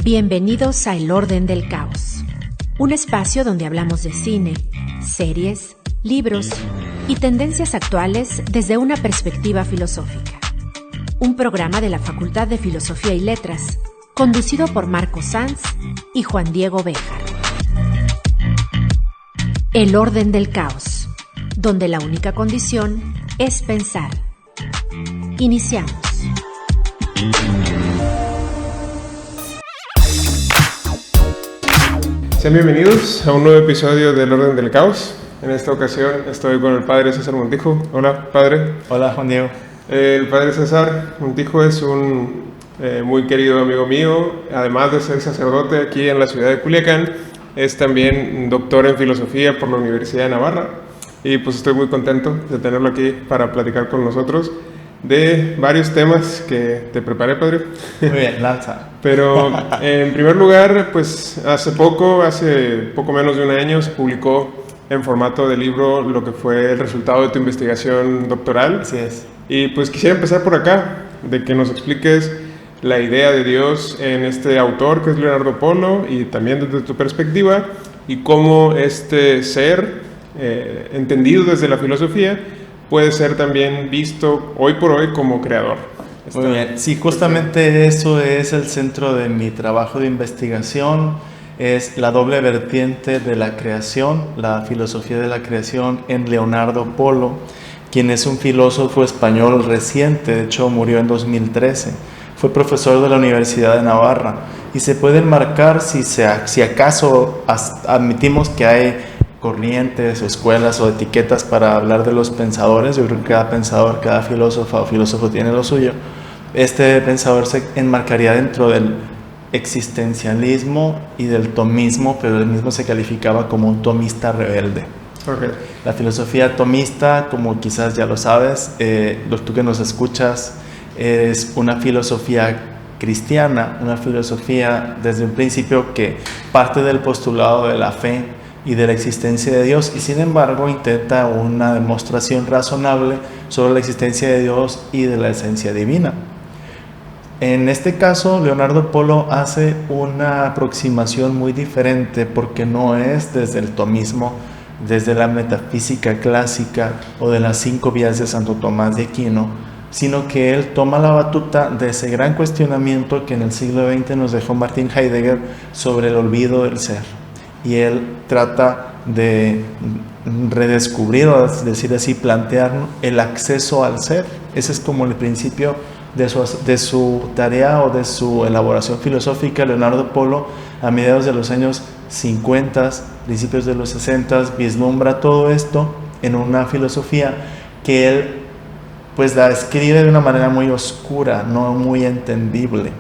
Bienvenidos a El Orden del Caos, un espacio donde hablamos de cine, series, libros y tendencias actuales desde una perspectiva filosófica. Un programa de la Facultad de Filosofía y Letras, conducido por Marco Sanz y Juan Diego Béjar. El Orden del Caos, donde la única condición es pensar. Iniciamos. Sean bienvenidos a un nuevo episodio del Orden del Caos. En esta ocasión estoy con el padre César Montijo. Hola, padre. Hola, Juan Diego. El padre César Montijo es un muy querido amigo mío. Además de ser sacerdote aquí en la ciudad de Culiacán, es también doctor en filosofía por la Universidad de Navarra. Y pues estoy muy contento de tenerlo aquí para platicar con nosotros de varios temas que te preparé, padre. Muy bien, lanza. Pero en primer lugar, pues hace poco menos de un año, se publicó en formato de libro lo que fue el resultado de tu investigación doctoral. Así es. Y pues quisiera empezar por acá, de que nos expliques la idea de Dios en este autor que es Leonardo Polo, y también desde tu perspectiva, y cómo este ser, entendido desde la filosofía, puede ser también visto hoy por hoy como creador. Muy bien, sí, justamente eso es el centro de mi trabajo de investigación, es la doble vertiente de la creación, la filosofía de la creación en Leonardo Polo, quien es un filósofo español reciente, de hecho murió en 2013, fue profesor de la Universidad de Navarra, y se puede enmarcar, si acaso admitimos que hay corrientes o escuelas o etiquetas para hablar de los pensadores. Yo creo que cada pensador, cada filósofo o filósofo tiene lo suyo. Este pensador se enmarcaría dentro del existencialismo y del tomismo, pero él mismo se calificaba como un tomista rebelde. Okay. La filosofía tomista, como quizás ya lo sabes, tú que nos escuchas, es una filosofía cristiana, una filosofía desde un principio que parte del postulado de la fe y de la existencia de Dios, y sin embargo intenta una demostración razonable sobre la existencia de Dios y de la esencia divina. En este caso, Leonardo Polo hace una aproximación muy diferente, porque no es desde el tomismo, desde la metafísica clásica o de las 5 vías de Santo Tomás de Aquino, sino que él toma la batuta de ese gran cuestionamiento que en el siglo XX nos dejó Martin Heidegger sobre el olvido del ser. Y él trata de redescubrir, o decir así, plantear el acceso al ser. Ese es como el principio de su tarea o de su elaboración filosófica. Leonardo Polo, a mediados de los años 50, principios de los 60, vislumbra todo esto en una filosofía que él pues la escribe de una manera muy oscura, no muy entendible.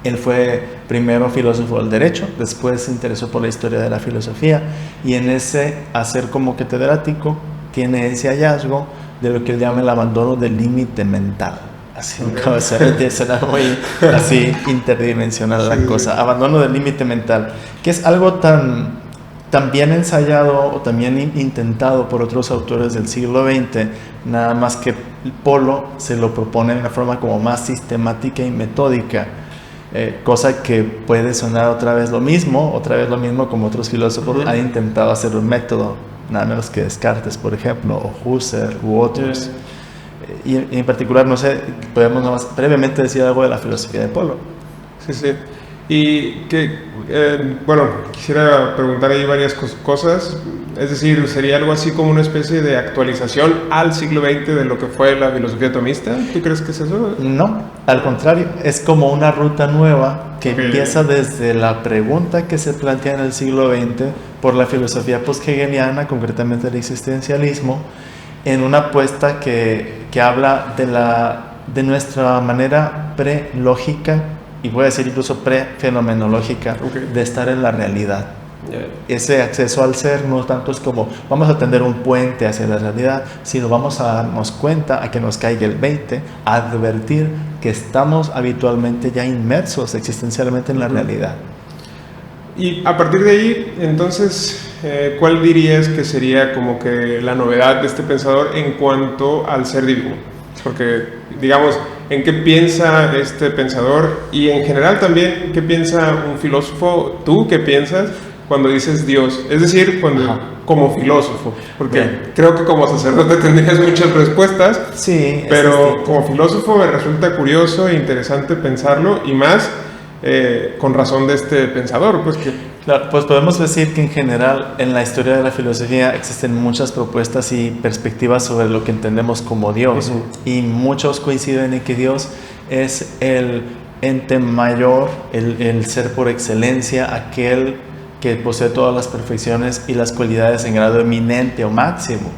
Él fue primero filósofo del derecho, después se interesó por la historia de la filosofía, y en ese hacer como catedrático tiene ese hallazgo de lo que él llama el abandono del límite mental. Así como suena muy así interdimensional la cosa. Abandono del límite mental, que es algo tan bien ensayado o también intentado por otros autores del siglo XX, nada más que Polo se lo propone de una forma como más sistemática y metódica. Cosa que puede sonar otra vez lo mismo como otros filósofos han intentado hacer un método, nada menos que Descartes, por ejemplo, o Husserl u otros. Y en particular, no sé, podemos nomás brevemente decir algo de la filosofía de Polo. Sí. Y que, quisiera preguntar ahí varias cosas. Es decir, ¿sería algo así como una especie de actualización al siglo XX de lo que fue la filosofía tomista? ¿Tú crees que es eso? No, al contrario, es como una ruta nueva que empieza desde la pregunta que se plantea en el siglo XX por la filosofía post-hegeliana, concretamente el existencialismo, en una apuesta que habla de nuestra manera pre-lógica, y voy a decir incluso pre-fenomenológica, de estar en la realidad. Ese acceso al ser no tanto es como vamos a tender un puente hacia la realidad, sino vamos a darnos cuenta, a que nos caiga el 20, a advertir que estamos habitualmente ya inmersos existencialmente en la realidad. Y a partir de ahí, entonces, ¿cuál dirías que sería como que la novedad de este pensador en cuanto al ser divino? Porque, digamos, en qué piensa este pensador y en general también qué piensa un filósofo. ¿Tú qué piensas cuando dices Dios? Es decir, como filósofo, porque creo que como sacerdote tendrías muchas respuestas, sí, pero como filósofo me resulta curioso e interesante pensarlo, y más con razón de este pensador, pues que... Claro, pues podemos decir que en general en la historia de la filosofía existen muchas propuestas y perspectivas sobre lo que entendemos como Dios, y muchos coinciden en que Dios es el ente mayor, el ser por excelencia, aquel que posee todas las perfecciones y las cualidades en grado eminente o máximo.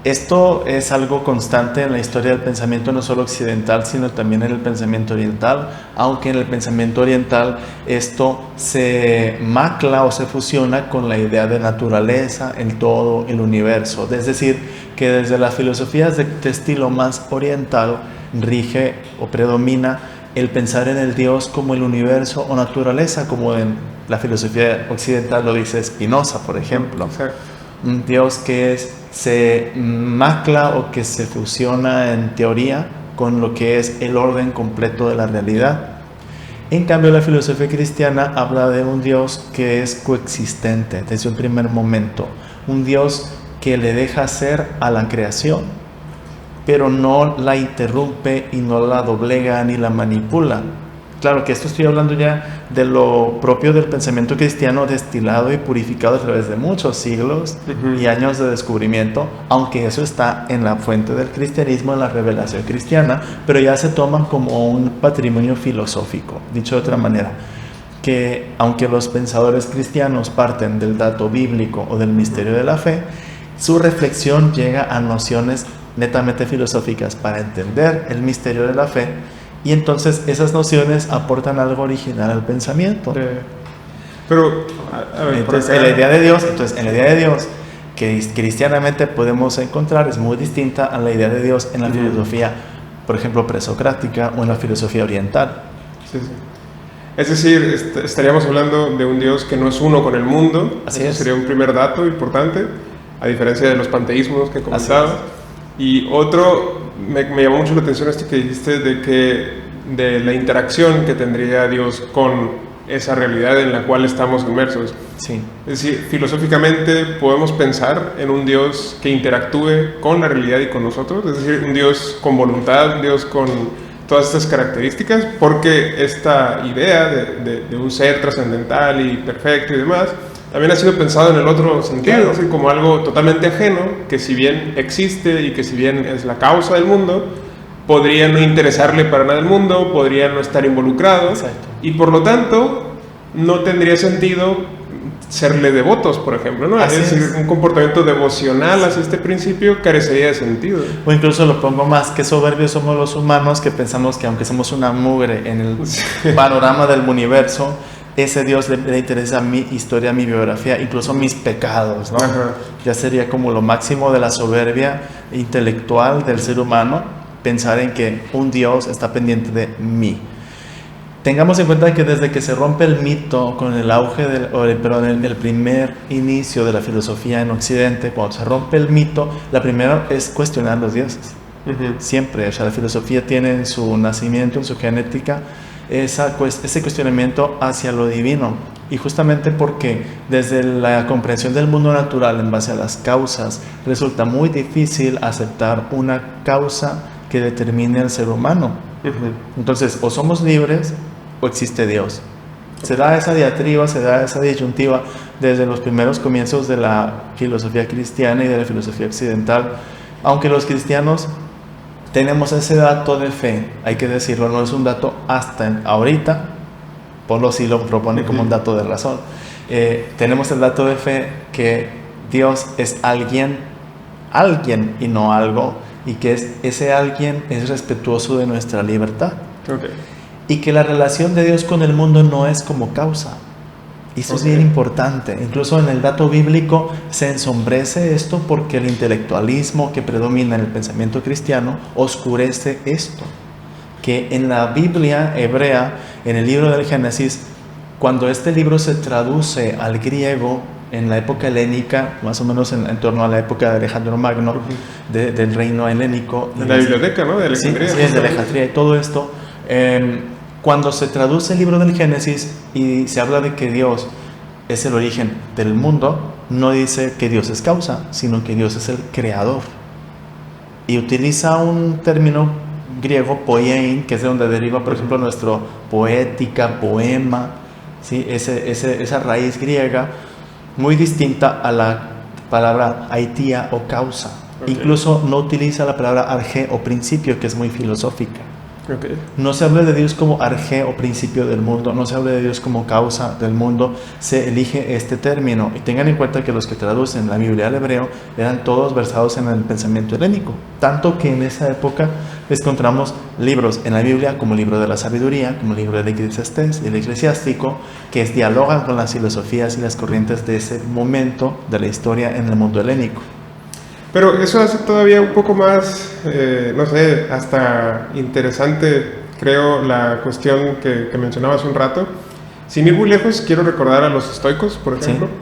Esto es algo constante en la historia del pensamiento, no solo occidental, sino también en el pensamiento oriental, aunque en el pensamiento oriental esto se macla o se fusiona con la idea de naturaleza, el todo, el universo. Es decir, que desde las filosofías de estilo más oriental rige o predomina el pensar en el Dios como el universo o naturaleza, como en la filosofía occidental lo dice Spinoza, por ejemplo. Un Dios que se macla o que se fusiona en teoría con lo que es el orden completo de la realidad. En cambio, la filosofía cristiana habla de un Dios que es coexistente desde un primer momento, un Dios que le deja ser a la creación, pero no la interrumpe y no la doblega ni la manipula. Claro que esto estoy hablando ya de lo propio del pensamiento cristiano, destilado y purificado a través de muchos siglos y años de descubrimiento, aunque eso está en la fuente del cristianismo, en la revelación cristiana, pero ya se toman como un patrimonio filosófico. Dicho de otra manera, que aunque los pensadores cristianos parten del dato bíblico o del misterio de la fe, su reflexión llega a nociones netamente filosóficas para entender el misterio de la fe. Y entonces esas nociones aportan algo original al pensamiento. Pero, a ver, entonces, en la idea de Dios que cristianamente podemos encontrar es muy distinta a la idea de Dios en la filosofía, por ejemplo, presocrática o en la filosofía oriental. Sí. Es decir, estaríamos hablando de un Dios que no es uno con el mundo. Así Eso es. sería un primer dato importante, a diferencia de los panteísmos que comentabas. Y otro, me llamó mucho la atención esto que dijiste de la interacción que tendría Dios con esa realidad en la cual estamos inmersos. Sí. Es decir, filosóficamente podemos pensar en un Dios que interactúe con la realidad y con nosotros, es decir, un Dios con voluntad, un Dios con todas estas características, porque esta idea de un ser trascendental y perfecto y demás también ha sido pensado en el otro sentido, claro. Así como algo totalmente ajeno, que si bien existe y que si bien es la causa del mundo, podría no interesarle para nada el mundo, podría no estar involucrado. Exacto. Y por lo tanto no tendría sentido serle devotos, por ejemplo, ¿no? Es decir, un comportamiento devocional hacia este principio carecería de sentido. O incluso lo pongo más, que soberbios somos los humanos que pensamos que aunque somos una mugre en el panorama del universo, ese Dios le interesa mi historia, mi biografía, incluso mis pecados, ¿no? Ya sería como lo máximo de la soberbia intelectual del ser humano, pensar en que un Dios está pendiente de mí. Tengamos en cuenta que desde que se rompe el mito con el auge el primer inicio de la filosofía en Occidente, cuando se rompe el mito, la primera es cuestionar los dioses. Siempre, o sea, la filosofía tiene en su nacimiento, en su genética, ese cuestionamiento hacia lo divino, y justamente porque desde la comprensión del mundo natural en base a las causas resulta muy difícil aceptar una causa que determine al ser humano. Entonces, o somos libres o existe Dios. Se da esa diatriba, se da esa disyuntiva desde los primeros comienzos de la filosofía cristiana y de la filosofía occidental, aunque los cristianos tenemos ese dato de fe, hay que decirlo, no es un dato hasta ahorita, Polo sí lo propone como un dato de razón. Tenemos el dato de fe que Dios es alguien y no algo, y que ese alguien es respetuoso de nuestra libertad. Y que la relación de Dios con el mundo no es como causa. Y eso es bien importante. Incluso en el dato bíblico se ensombrece esto porque el intelectualismo que predomina en el pensamiento cristiano oscurece esto. Que en la Biblia hebrea, en el libro del Génesis, cuando este libro se traduce al griego, en la época helénica, más o menos en torno a la época de Alejandro Magno, del reino helénico. En la biblioteca, ¿no? De Alejandría. Sí, es de Alejandría y todo esto. Cuando se traduce el libro del Génesis y se habla de que Dios es el origen del mundo, no dice que Dios es causa, sino que Dios es el creador. Y utiliza un término griego, poiein, que es de donde deriva, por ejemplo, nuestro poética, poema, ¿sí? Esa raíz griega, muy distinta a la palabra aitia o causa. Okay. Incluso no utiliza la palabra arge o principio, que es muy filosófica. Okay. No se habla de Dios como arge o principio del mundo, no se habla de Dios como causa del mundo, se elige este término. Y tengan en cuenta que los que traducen la Biblia al hebreo eran todos versados en el pensamiento helénico, tanto que en esa época encontramos libros en la Biblia como el libro de la sabiduría, como el libro del Eclesiastés y el eclesiástico, que dialogan con las filosofías y las corrientes de ese momento de la historia en el mundo helénico. Pero eso hace todavía un poco más, no sé, hasta interesante, creo, la cuestión que mencionaba hace un rato. Sin ir muy lejos, quiero recordar a los estoicos, por ejemplo, sí,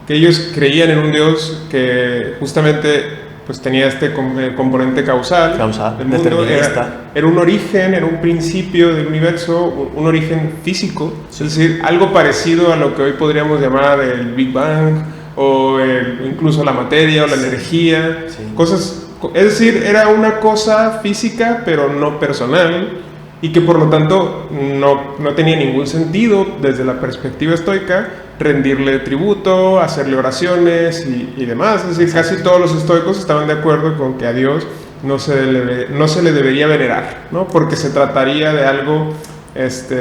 que ellos creían en un Dios que justamente pues tenía este componente causal del mundo, era un origen, era un principio del universo, un origen físico, sí, es decir, algo parecido a lo que hoy podríamos llamar el Big Bang, o incluso la materia o la energía, sí, cosas, es decir, era una cosa física pero no personal, y que por lo tanto no tenía ningún sentido desde la perspectiva estoica rendirle tributo, hacerle oraciones y demás. Es decir, casi todos los estoicos estaban de acuerdo con que a Dios no se le debería venerar, ¿no? Porque se trataría de algo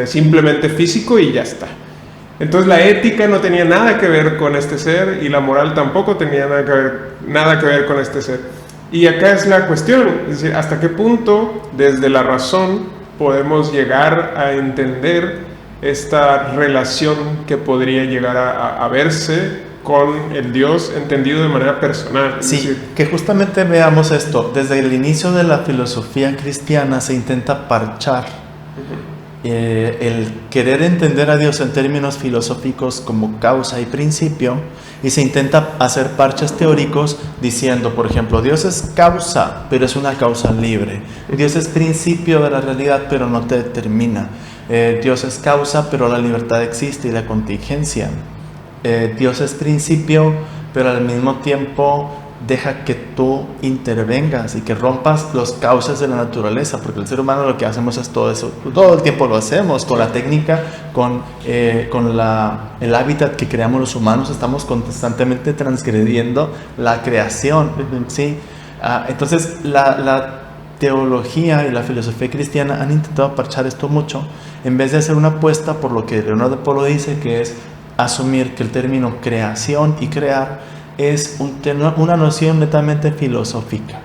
simplemente físico y ya está. Entonces la ética no tenía nada que ver con este ser y la moral tampoco tenía nada que ver con este ser. Y acá es la cuestión, es decir, hasta qué punto desde la razón podemos llegar a entender esta relación que podría llegar a verse con el Dios entendido de manera personal. Sí, decir, que justamente veamos esto, desde el inicio de la filosofía cristiana se intenta parchar el querer entender a Dios en términos filosóficos como causa y principio, y se intenta hacer parches teóricos diciendo, por ejemplo, Dios es causa, pero es una causa libre. Dios es principio de la realidad, pero no te determina. Dios es causa, pero la libertad existe y la contingencia. Dios es principio, pero al mismo tiempo deja que tú intervengas y que rompas los cauces de la naturaleza, porque el ser humano lo que hacemos es todo eso, todo el tiempo lo hacemos, con la técnica, con el hábitat que creamos los humanos, estamos constantemente transgrediendo la creación, ¿sí? Entonces la teología y la filosofía cristiana han intentado parchar esto mucho, en vez de hacer una apuesta por lo que Leonardo Polo dice, que es asumir que el término creación y crear es una noción netamente filosófica,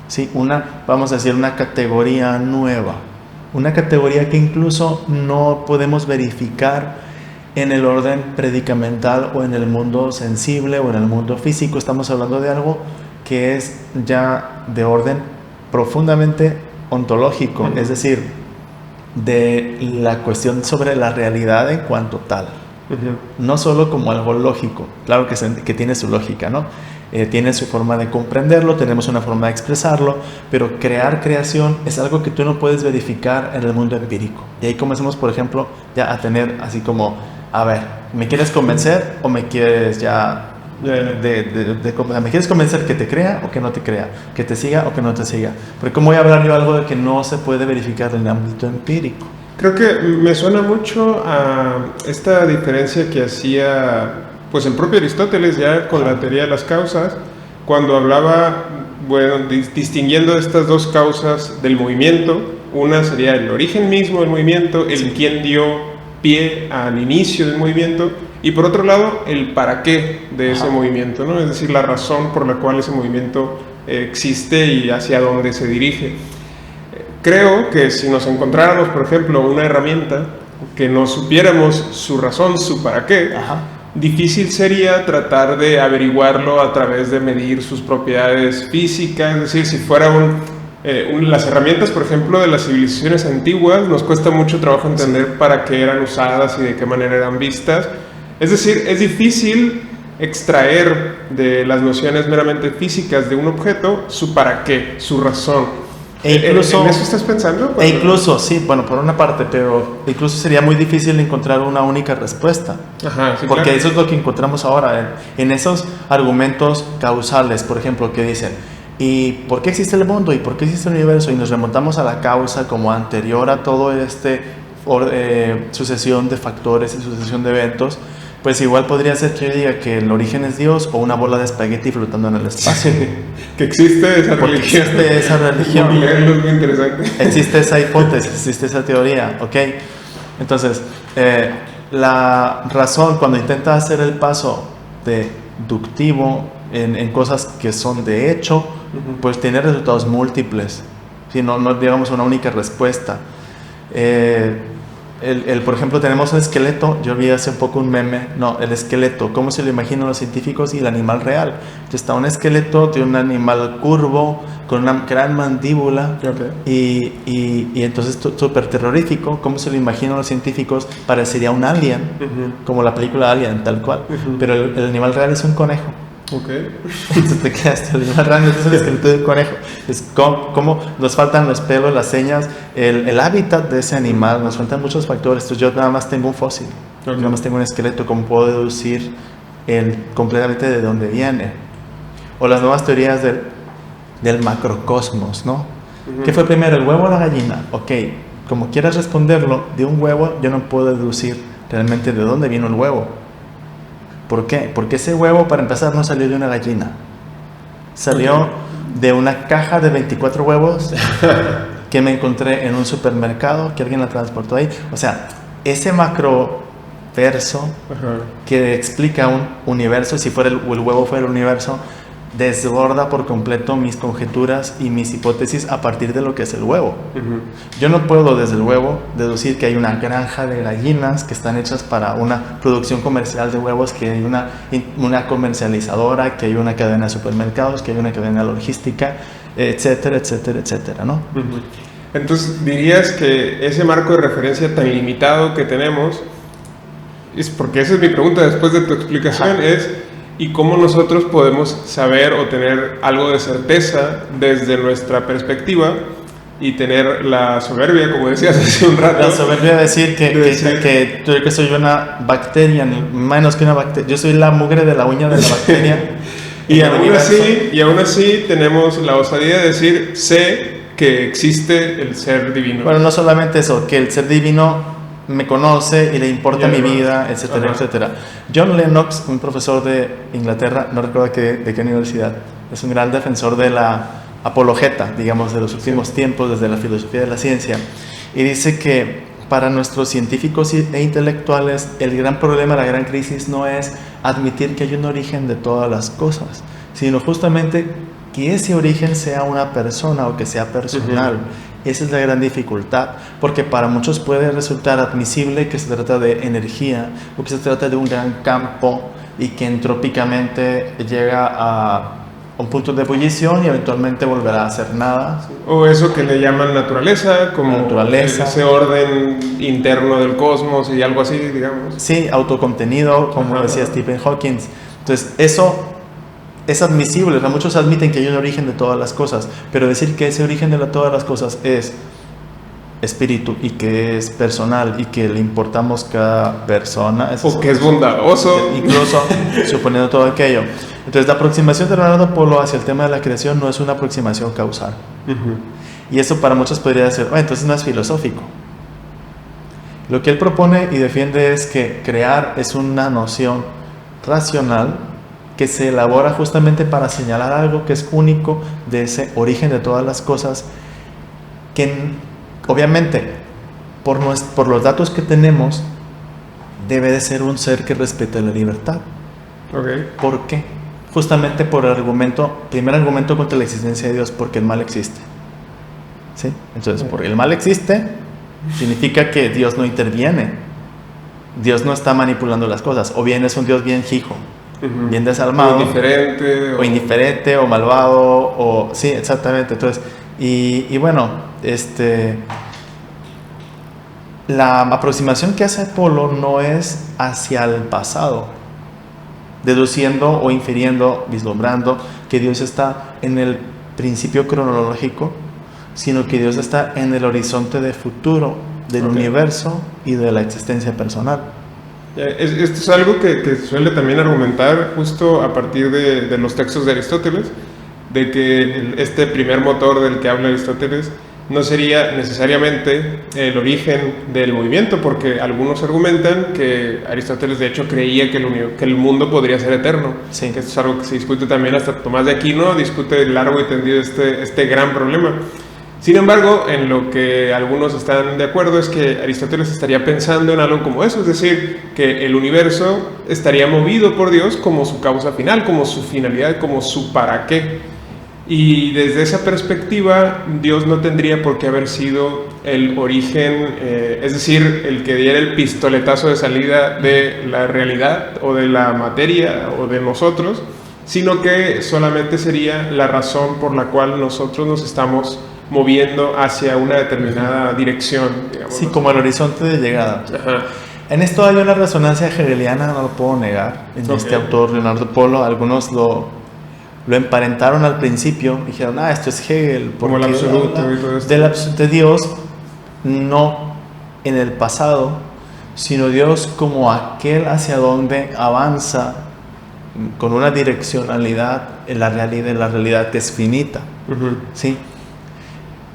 ¿sí? Vamos a decir, una categoría nueva, una categoría que incluso no podemos verificar en el orden predicamental o en el mundo sensible o en el mundo físico. Estamos hablando de algo que es ya de orden profundamente ontológico, es decir, de la cuestión sobre la realidad en cuanto tal. No solo como algo lógico, claro que tiene su lógica, ¿no? Tiene su forma de comprenderlo, tenemos una forma de expresarlo, pero creación es algo que tú no puedes verificar en el mundo empírico. Y ahí comenzamos, por ejemplo, ya a tener así como, a ver, ¿me quieres convencer o me quieres ya ¿me quieres convencer que te crea o que no te crea? ¿Que te siga o que no te siga? Porque ¿cómo voy a hablar yo algo de que no se puede verificar en el ámbito empírico? Creo que me suena mucho a esta diferencia que hacía pues el propio Aristóteles ya con la teoría de las causas, cuando hablaba, bueno, distinguiendo estas dos causas del movimiento. Una sería el origen mismo del movimiento, el quien dio pie al inicio del movimiento, y por otro lado el para qué de ese movimiento, ¿no? Es decir, la razón por la cual ese movimiento existe y hacia dónde se dirige. Creo que si nos encontráramos, por ejemplo, una herramienta que no supiéramos su razón, su para qué, difícil sería tratar de averiguarlo a través de medir sus propiedades físicas. Es decir, si fuera las herramientas, por ejemplo, de las civilizaciones antiguas, nos cuesta mucho trabajo entender para qué eran usadas y de qué manera eran vistas. Es decir, es difícil extraer de las nociones meramente físicas de un objeto su para qué, su razón. Incluso, ¿En eso estás pensando? E incluso, sí, bueno, por una parte, pero incluso sería muy difícil encontrar una única respuesta. Ajá, sí, porque claro. eso es lo que encontramos ahora en esos argumentos causales, por ejemplo, que dicen, ¿y por qué existe el mundo? ¿Y por qué existe el universo? Y nos remontamos a la causa como anterior a todo sucesión de factores y sucesión de eventos. Pues igual podría ser que yo diga que el origen es Dios o una bola de espagueti flotando en el espacio. Que existe esa Porque religión. existe esa religión. Leerlo es muy interesante. Existe esa hipótesis, existe esa teoría, ¿ok? Entonces, la razón cuando intenta hacer el paso deductivo en cosas que son de hecho, pues tiene resultados múltiples. ¿Sí? No digamos una única respuesta. Por ejemplo, tenemos un esqueleto. Yo vi hace un poco un meme. No, el esqueleto, cómo se lo imaginan los científicos y el animal real. Está un esqueleto de un animal curvo con una gran mandíbula. Okay. Y entonces súper terrorífico. Cómo se lo imaginan los científicos. Parecería un alien, como la película Alien, tal cual. Pero el animal real es un conejo. Okay. Entonces te quedas, el animal real es el esqueleto de un conejo. Es como nos faltan los pelos, las señas, el hábitat de ese animal, nos faltan muchos factores. Entonces yo nada más tengo un fósil, nada más tengo un esqueleto, como puedo deducir completamente de dónde viene. O las nuevas teorías del macrocosmos, ¿no? ¿Qué fue primero, el huevo o la gallina? Ok, como quieras responderlo, de un huevo yo no puedo deducir realmente de dónde vino el huevo. ¿Por qué? Porque ese huevo, para empezar, no salió de una gallina. Salió de una caja de 24 huevos que me encontré en un supermercado, que alguien la transportó ahí. O sea, ese macroverso que explica un universo, si fuera el huevo fuera el universo, desborda por completo mis conjeturas y mis hipótesis a partir de lo que es el huevo. Yo no puedo desde el huevo deducir que hay una granja de gallinas que están hechas para una producción comercial de huevos, que hay una comercializadora, que hay una cadena de supermercados, que hay una cadena logística, etcétera, etcétera, etcétera, ¿no? Entonces dirías que ese marco de referencia tan limitado que tenemos, es porque esa es mi pregunta después de tu explicación, es ¿y cómo nosotros podemos saber o tener algo de certeza desde nuestra perspectiva y tener la soberbia, como decías hace un rato? La soberbia de decir que yo soy una bacteria, menos que una bacteria. Yo soy la mugre de la uña de la bacteria. y aún así tenemos la osadía de decir, sé que existe el ser divino. Bueno, no solamente eso, que el ser divino me conoce y le importa mi vida, etcétera, etcétera. John Lennox, un profesor de Inglaterra, no recuerdo de qué universidad, es un gran defensor de la apologeta, digamos, de los últimos tiempos, desde la filosofía de la ciencia, y dice que para nuestros científicos e intelectuales el gran problema, la gran crisis no es admitir que hay un origen de todas las cosas, sino justamente que ese origen sea una persona o que sea personal. Esa es la gran dificultad, porque para muchos puede resultar admisible que se trata de energía o que se trata de un gran campo y que entrópicamente llega a un punto de ebullición y eventualmente volverá a ser nada. O eso que le llaman naturaleza, como naturaleza, ese orden interno del cosmos y algo así, digamos. Sí, autocontenido, como decía Stephen Hawking. Entonces, eso es admisible, ¿no? Muchos admiten que hay un origen de todas las cosas, pero decir que ese origen de todas las cosas es espíritu y que es personal y que le importamos cada persona, o que es bondadoso, incluso suponiendo todo aquello. Entonces, la aproximación de Leonardo Polo hacia el tema de la creación no es una aproximación causal. Y eso para muchos podría ser, entonces no es filosófico. Lo que él propone y defiende es que crear es una noción racional que se elabora justamente para señalar algo que es único de ese origen de todas las cosas, que obviamente por los datos que tenemos debe de ser un ser que respete la libertad. ¿Por qué? Justamente por el primer argumento contra la existencia de Dios, porque el mal existe. ¿Sí? Entonces, porque el mal existe significa que Dios no interviene, Dios no está manipulando las cosas, o bien es un Dios bien hijo, bien desalmado, o indiferente, o malvado, sí, exactamente. Entonces, y bueno, la aproximación que hace Polo no es hacia el pasado, deduciendo o infiriendo, vislumbrando que Dios está en el principio cronológico, sino que Dios está en el horizonte de futuro del universo y de la existencia personal. Esto es algo que suele también argumentar justo a partir de los textos de Aristóteles, de que este primer motor del que habla Aristóteles no sería necesariamente el origen del movimiento, porque algunos argumentan que Aristóteles de hecho creía que el mundo podría ser eterno. Sí. Que esto es algo que se discute también, hasta Tomás de Aquino discute largo y tendido este gran problema. Sin embargo, en lo que algunos están de acuerdo es que Aristóteles estaría pensando en algo como eso, es decir, que el universo estaría movido por Dios como su causa final, como su finalidad, como su para qué. Y desde esa perspectiva, Dios no tendría por qué haber sido el origen, es decir, el que diera el pistoletazo de salida de la realidad o de la materia o de nosotros, sino que solamente sería la razón por la cual nosotros nos estamos moviendo hacia una determinada dirección, digamos. Sí, como el horizonte de llegada. Ajá. En esto hay una resonancia hegeliana, no lo puedo negar, en este autor, Leonardo Polo. Algunos lo emparentaron al principio, dijeron, esto es Hegel. Como el absoluto y todo esto. De Dios, no en el pasado, sino Dios como aquel hacia donde avanza con una direccionalidad en la realidad que es finita. ¿Sí?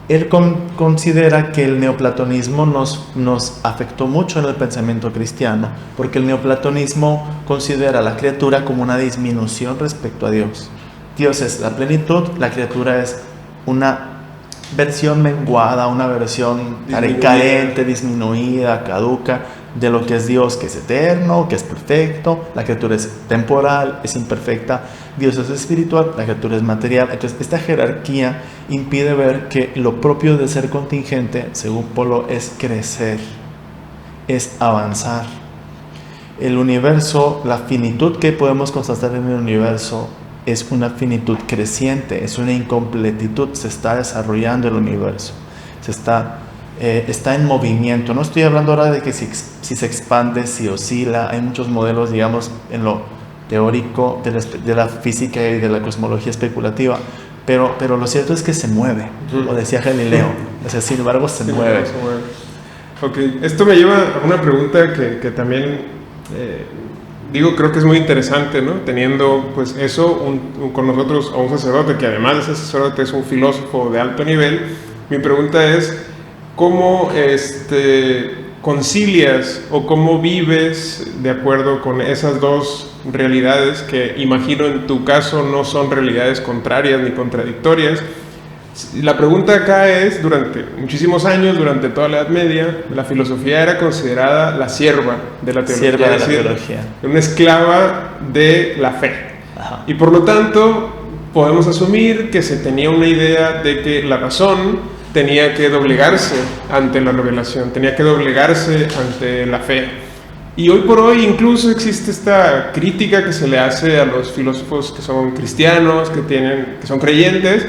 Él considera que el neoplatonismo nos afectó mucho en el pensamiento cristiano, porque el neoplatonismo considera a la criatura como una disminución respecto a Dios. Dios es la plenitud, la criatura es una versión menguada, una versión carente, disminuida, caduca de lo que es Dios, que es eterno, que es perfecto. La criatura es temporal, es imperfecta. Dios es espiritual, la criatura es material. Entonces, esta jerarquía impide ver que lo propio de ser contingente, según Polo, es crecer, es avanzar. El universo, la finitud que podemos constatar en el universo, es una finitud creciente, es una incompletitud. Se está desarrollando el universo, está en movimiento. No estoy hablando ahora de que si se expande, si oscila. Hay muchos modelos, digamos, en lo teórico de la física y de la cosmología especulativa, pero lo cierto es que se mueve, lo decía Galileo. O sea, sin embargo, se mueve. Ok, esto me lleva a una pregunta que también creo que es muy interesante, ¿no? Teniendo pues eso con nosotros a un sacerdote que además de ser sacerdote es un filósofo de alto nivel. Mi pregunta es, ¿cómo concilias o cómo vives de acuerdo con esas dos realidades que imagino en tu caso no son realidades contrarias ni contradictorias? La pregunta acá es, durante muchísimos años, durante toda la Edad Media, la filosofía era considerada la sierva de la teología, Sierva de la teología. Una esclava de la fe. Ajá. Y por lo tanto, podemos asumir que se tenía una idea de que la razón tenía que doblegarse ante la revelación, tenía que doblegarse ante la fe. Y hoy por hoy incluso existe esta crítica que se le hace a los filósofos que son cristianos, que son creyentes,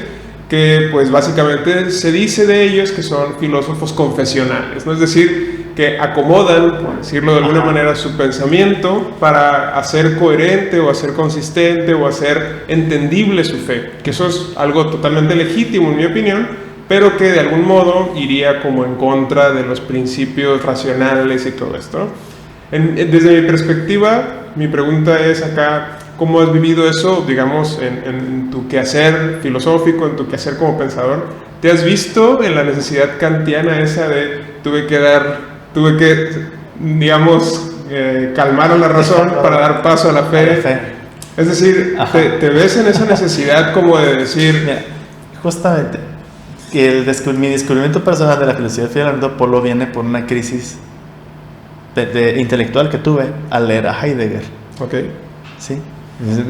que pues básicamente se dice de ellos que son filósofos confesionales, ¿no? Es decir, que acomodan, por decirlo de alguna manera, su pensamiento para hacer coherente o hacer consistente o hacer entendible su fe, que eso es algo totalmente legítimo en mi opinión, pero que de algún modo iría como en contra de los principios racionales y todo esto. Desde mi perspectiva, mi pregunta es acá, ¿cómo has vivido eso, digamos, en tu quehacer filosófico, en tu quehacer como pensador? ¿Te has visto en la necesidad kantiana esa de tuve que, digamos, calmar a la razón para dar paso a la fe? Es decir, ¿te ves en esa necesidad como de decir... Mira, justamente, mi descubrimiento personal de la filosofía de Leonardo Polo viene por una crisis intelectual que tuve al leer a Heidegger. Ok. ¿Sí?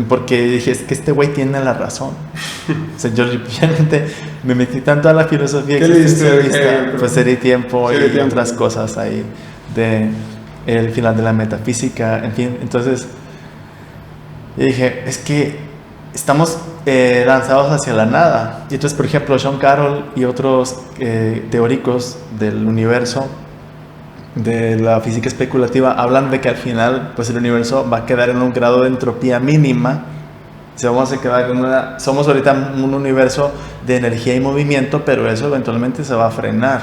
Porque dije, es que este güey tiene la razón. O sea, yo realmente me metí tanto a la filosofía existencialista, pues Ser y Tiempo y otras cosas ahí, de el final de la metafísica, en fin. Entonces, yo dije, es que estamos lanzados hacia la nada. Y entonces, por ejemplo, Sean Carroll y otros teóricos del universo de la física especulativa hablan de que al final pues el universo va a quedar en un grado de entropía mínima. Vamos a quedar somos ahorita un universo de energía y movimiento, pero eso eventualmente se va a frenar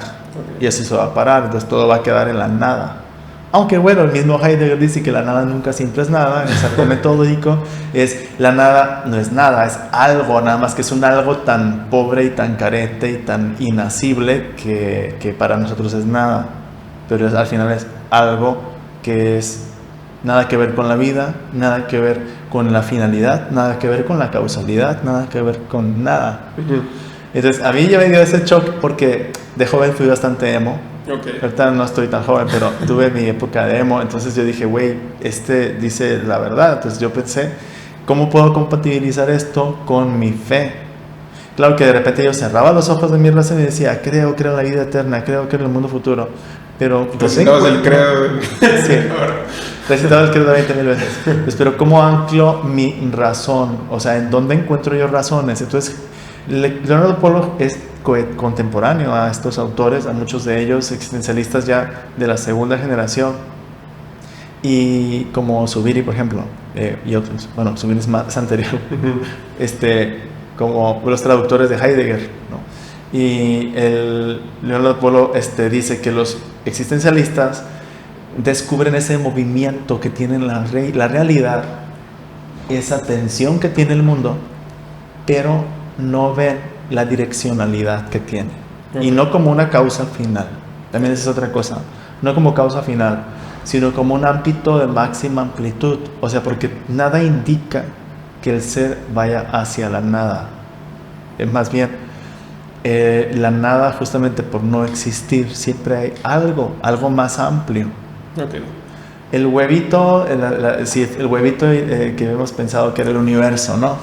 y así se va a parar, entonces todo va a quedar en la nada. Aunque bueno, el mismo Heidegger dice que la nada nunca siempre es nada. En el salto metódico la nada no es nada, es algo, nada más que es un algo tan pobre y tan carente y tan inacible que para nosotros es nada, pero al final es algo que es nada que ver con la vida, nada que ver con la finalidad, nada que ver con la causalidad, nada que ver con nada. Entonces a mí ya me dio ese shock porque de joven fui bastante emo. Ahorita no estoy tan joven, pero tuve mi época de emo. Entonces yo dije, güey, dice la verdad. Entonces yo pensé, ¿cómo puedo compatibilizar esto con mi fe? Claro que de repente yo cerraba los ojos de mi razón y decía, creo en la vida eterna, creo en el mundo futuro. Pero recitabas el credo. Sí, recitaba el credo 20,000 veces. Pues, pero ¿cómo anclo mi razón? O sea, ¿en dónde encuentro yo razones? Entonces, Leonardo Pollock es contemporáneo a estos autores, a muchos de ellos existencialistas ya de la segunda generación, y como Zubiri, por ejemplo, y otros. Bueno, Zubiri es más anterior. Como los traductores de Heidegger, ¿no? Y Leonardo Pollock dice que los existencialistas descubren ese movimiento que tiene la realidad, esa tensión que tiene el mundo, pero no ven la direccionalidad que tiene. Y no como una causa final. También esa es otra cosa. No como causa final, sino como un ámbito de máxima amplitud. O sea, porque nada indica que el ser vaya hacia la nada. Más bien, la nada, justamente por no existir, siempre hay algo más amplio. El huevito, el huevito que hemos pensado que era el universo, ¿no?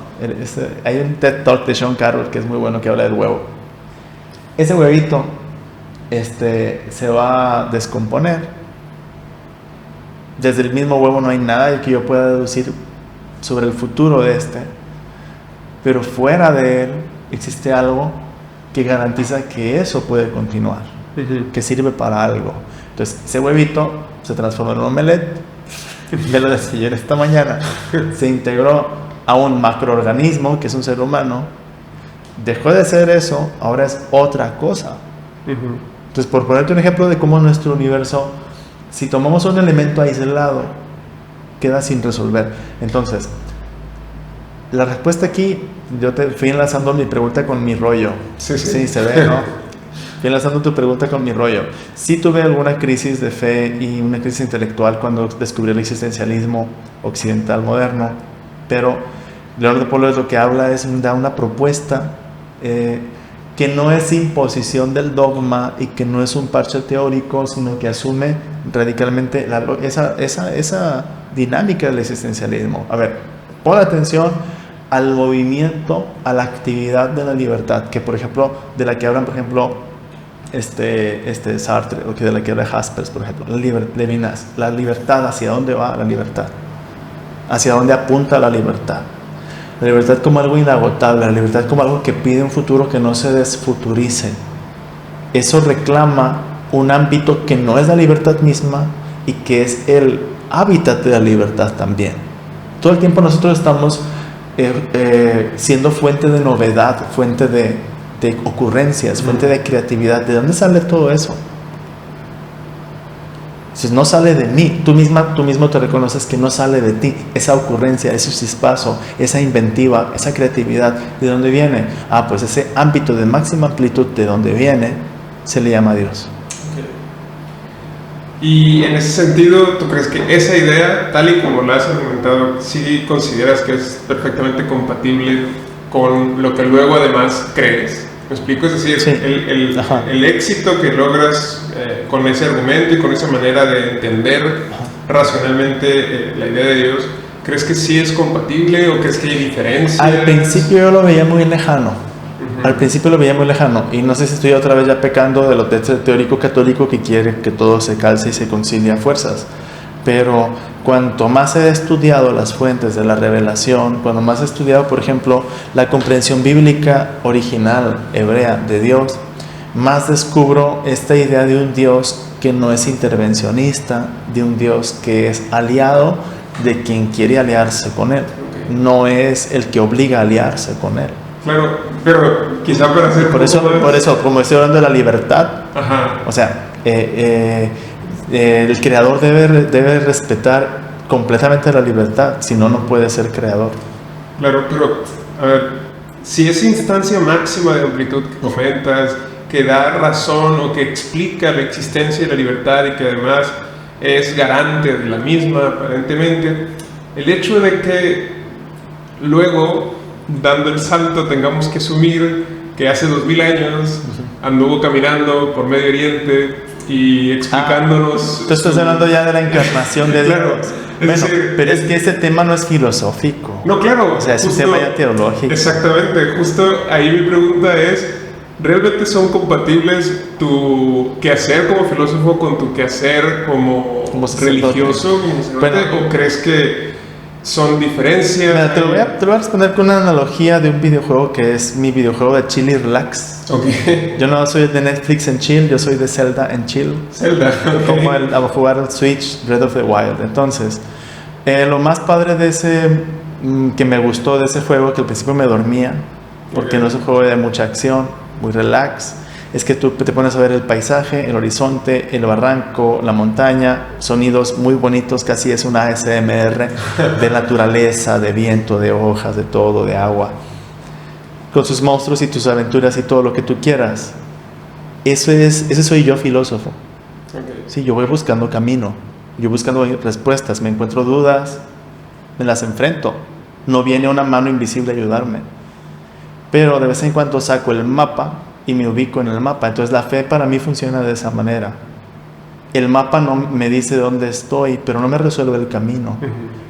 Hay un TED Talk de Sean Carroll que es muy bueno, que habla del huevo. Ese huevito se va a descomponer. Desde el mismo huevo no hay nada que yo pueda deducir sobre el futuro de pero fuera de él existe algo que garantiza que eso puede continuar, que sirve para algo. Entonces ese huevito se transformó en un omelette, me lo decía esta mañana, se integró a un macroorganismo que es un ser humano, dejó de ser eso, ahora es otra cosa. Entonces, por ponerte un ejemplo de cómo nuestro universo, si tomamos un elemento aislado, queda sin resolver. Entonces, la respuesta aquí, yo te fui enlazando mi pregunta con mi rollo. Sí, se ve, ¿no? Fui enlazando tu pregunta con mi rollo. Sí tuve alguna crisis de fe y una crisis intelectual cuando descubrí el existencialismo occidental moderno, pero Leonardo Pollock lo que habla da una propuesta que no es imposición del dogma y que no es un parche teórico, sino que asume radicalmente esa dinámica del existencialismo. A ver, pon atención al movimiento, a la actividad de la libertad, que por ejemplo, de la que hablan, por ejemplo, Sartre, o que de la que habla Jaspers, por ejemplo, Levinas, la libertad, ¿hacia dónde va la libertad? ¿Hacia dónde apunta la libertad? La libertad como algo inagotable, la libertad como algo que pide un futuro que no se desfuturice. Eso reclama un ámbito que no es la libertad misma y que es el hábitat de la libertad también. Todo el tiempo nosotros estamos siendo fuente de novedad, fuente de ocurrencias, fuente de creatividad. ¿De dónde sale todo eso? Si no sale de mí, tú mismo te reconoces que no sale de ti, esa ocurrencia, ese chispazo, esa inventiva, esa creatividad. ¿De dónde viene? Pues ese ámbito de máxima amplitud de donde viene se le llama Dios. Y en ese sentido, ¿tú crees que esa idea, tal y como la has argumentado, sí consideras que es perfectamente compatible con lo que luego además crees? ¿Me explico? Es decir, sí. el éxito que logras con ese argumento y con esa manera de entender racionalmente la idea de Dios, ¿crees que sí es compatible o crees que hay diferencias? Al principio yo lo veía muy lejano. Al principio lo veía muy lejano, y no sé si estoy otra vez ya pecando de lo teórico católico que quiere que todo se calce y se concilie a fuerzas. Pero cuanto más he estudiado las fuentes de la revelación, cuando más he estudiado, por ejemplo, la comprensión bíblica original hebrea de Dios, más descubro esta idea de un Dios que no es intervencionista, de un Dios que es aliado de quien quiere aliarse con Él. No es el que obliga a aliarse con Él. Claro, pero quizá para hacer... Por eso, como estoy hablando de la libertad, Ajá. o sea, el creador debe respetar completamente la libertad, si no, no puede ser creador. Claro, pero, a ver, si esa instancia máxima de amplitud que comentas, que da razón o que explica la existencia de la libertad y que además es garante de la misma, aparentemente, el hecho de que luego, dando el salto, tengamos que asumir que hace 2000 años anduvo caminando por Medio Oriente y explicándonos... Tú estás hablando ya de la encarnación de Dios. Claro, bueno, decir, pero es que ese tema no es filosófico. No, claro. O sea, es un tema ya teológico. Exactamente, justo ahí mi pregunta es, ¿realmente son compatibles tu quehacer como filósofo con tu quehacer como religioso? Bueno, ¿o crees que son diferencias? Mira, te lo voy a responder con una analogía de un videojuego que es mi videojuego de chill y relax. Okay. Yo no soy de Netflix en chill, yo soy de Zelda en chill. Zelda, okay. Como a jugar al Switch Breath of the Wild. Entonces, lo más padre de ese, que me gustó de ese juego, que al principio me dormía, porque no es un juego de mucha acción, muy relax, es que tú te pones a ver el paisaje, el horizonte, el barranco, la montaña, sonidos muy bonitos, casi es una ASMR de naturaleza, de viento, de hojas, de todo, de agua, con sus monstruos y tus aventuras y todo lo que tú quieras. Ese soy yo, filósofo. Okay. Sí, yo voy buscando camino, yo buscando respuestas, me encuentro dudas, me las enfrento, no viene una mano invisible a ayudarme, pero de vez en cuando saco el mapa y me ubico en el mapa. Entonces la fe para mí funciona de esa manera. El mapa no me dice dónde estoy, pero no me resuelve el camino.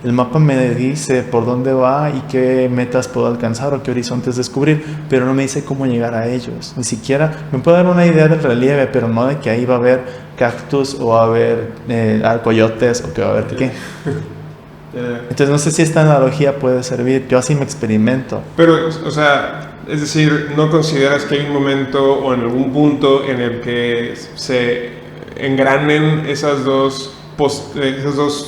El mapa me dice por dónde va y qué metas puedo alcanzar o qué horizontes descubrir, pero no me dice cómo llegar a ellos. Ni siquiera me puede dar una idea del relieve, pero no de que ahí va a haber cactus o va a haber coyotes o que va a haber qué. Entonces no sé si esta analogía puede servir. Yo así me experimento. Pero, o sea, es decir, ¿no consideras que hay un momento o en algún punto en el que se engranen esas dos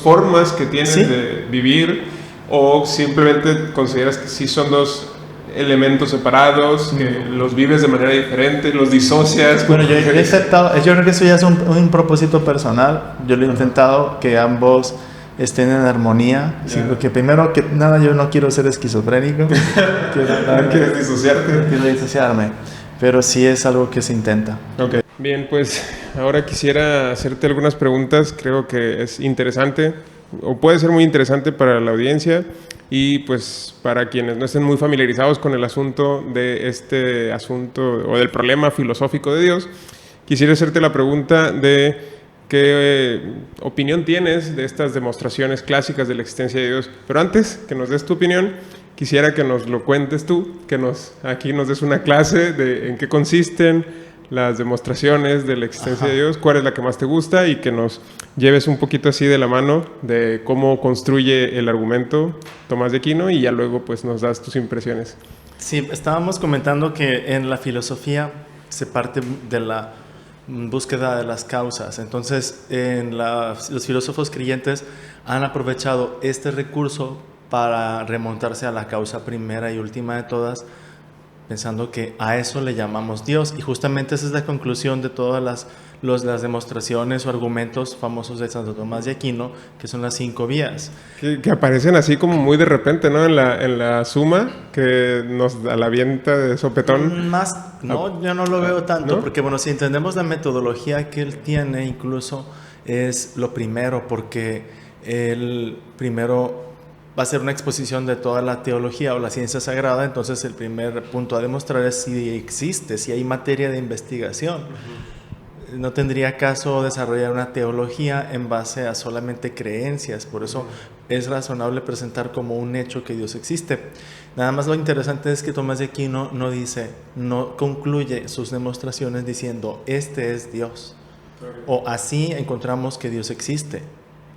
formas que tienes de vivir? ¿O simplemente consideras que sí son dos elementos separados, que los vives de manera diferente, los disocias? Bueno, yo he intentado, yo creo que eso ya es un propósito personal. Yo lo he intentado que ambos estén en armonía, porque primero que nada yo no quiero ser esquizofrénico. ¿No quieres disociarte? Quiero disociarme, pero sí es algo que se intenta. Okay. Bien, pues ahora quisiera hacerte algunas preguntas. Creo que es interesante o puede ser muy interesante para la audiencia y pues para quienes no estén muy familiarizados con el asunto de este asunto o del problema filosófico de Dios. Quisiera hacerte la pregunta de ¿qué opinión tienes de estas demostraciones clásicas de la existencia de Dios? Pero antes que nos des tu opinión, quisiera que nos lo cuentes tú, que aquí nos des una clase de en qué consisten las demostraciones de la existencia de Dios, cuál es la que más te gusta y que nos lleves un poquito así de la mano de cómo construye el argumento Tomás de Aquino y ya luego pues nos das tus impresiones. Sí, estábamos comentando que en la filosofía se parte de la búsqueda de las causas. Entonces, los filósofos creyentes han aprovechado este recurso para remontarse a la causa primera y última de todas, pensando que a eso le llamamos Dios. Y justamente esa es la conclusión de todas las demostraciones o argumentos famosos de Santo Tomás de Aquino, que son las 5 vías. Que aparecen así como muy de repente, ¿no? En la suma, que nos da la avienta de sopetón. Yo no lo veo tanto, ¿no? Porque bueno, si entendemos la metodología que él tiene, incluso es lo primero, porque él primero va a ser una exposición de toda la teología o la ciencia sagrada. Entonces el primer punto a demostrar es si existe, si hay materia de investigación. No tendría caso desarrollar una teología en base a solamente creencias. Por eso es razonable presentar como un hecho que Dios existe. Nada más lo interesante es que Tomás de Aquino no concluye sus demostraciones diciendo este es Dios o así encontramos que Dios existe.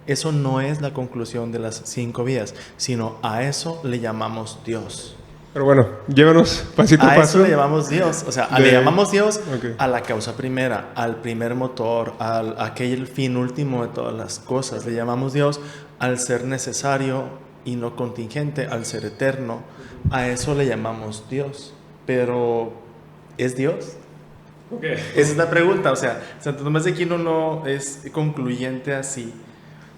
Eso no es la conclusión de las 5 vías, sino a eso le llamamos Dios. Pero bueno, llévanos pasito a A paso. eso le llamamos Dios. O sea, le llamamos Dios Ok. a la causa primera, al primer motor, a aquel fin último de todas las cosas. Le llamamos Dios al ser necesario y no contingente, al ser eterno. A eso le llamamos Dios. Pero, ¿es Dios? Okay. Esa es la pregunta. O sea, Santo Tomás de Aquino no es concluyente así,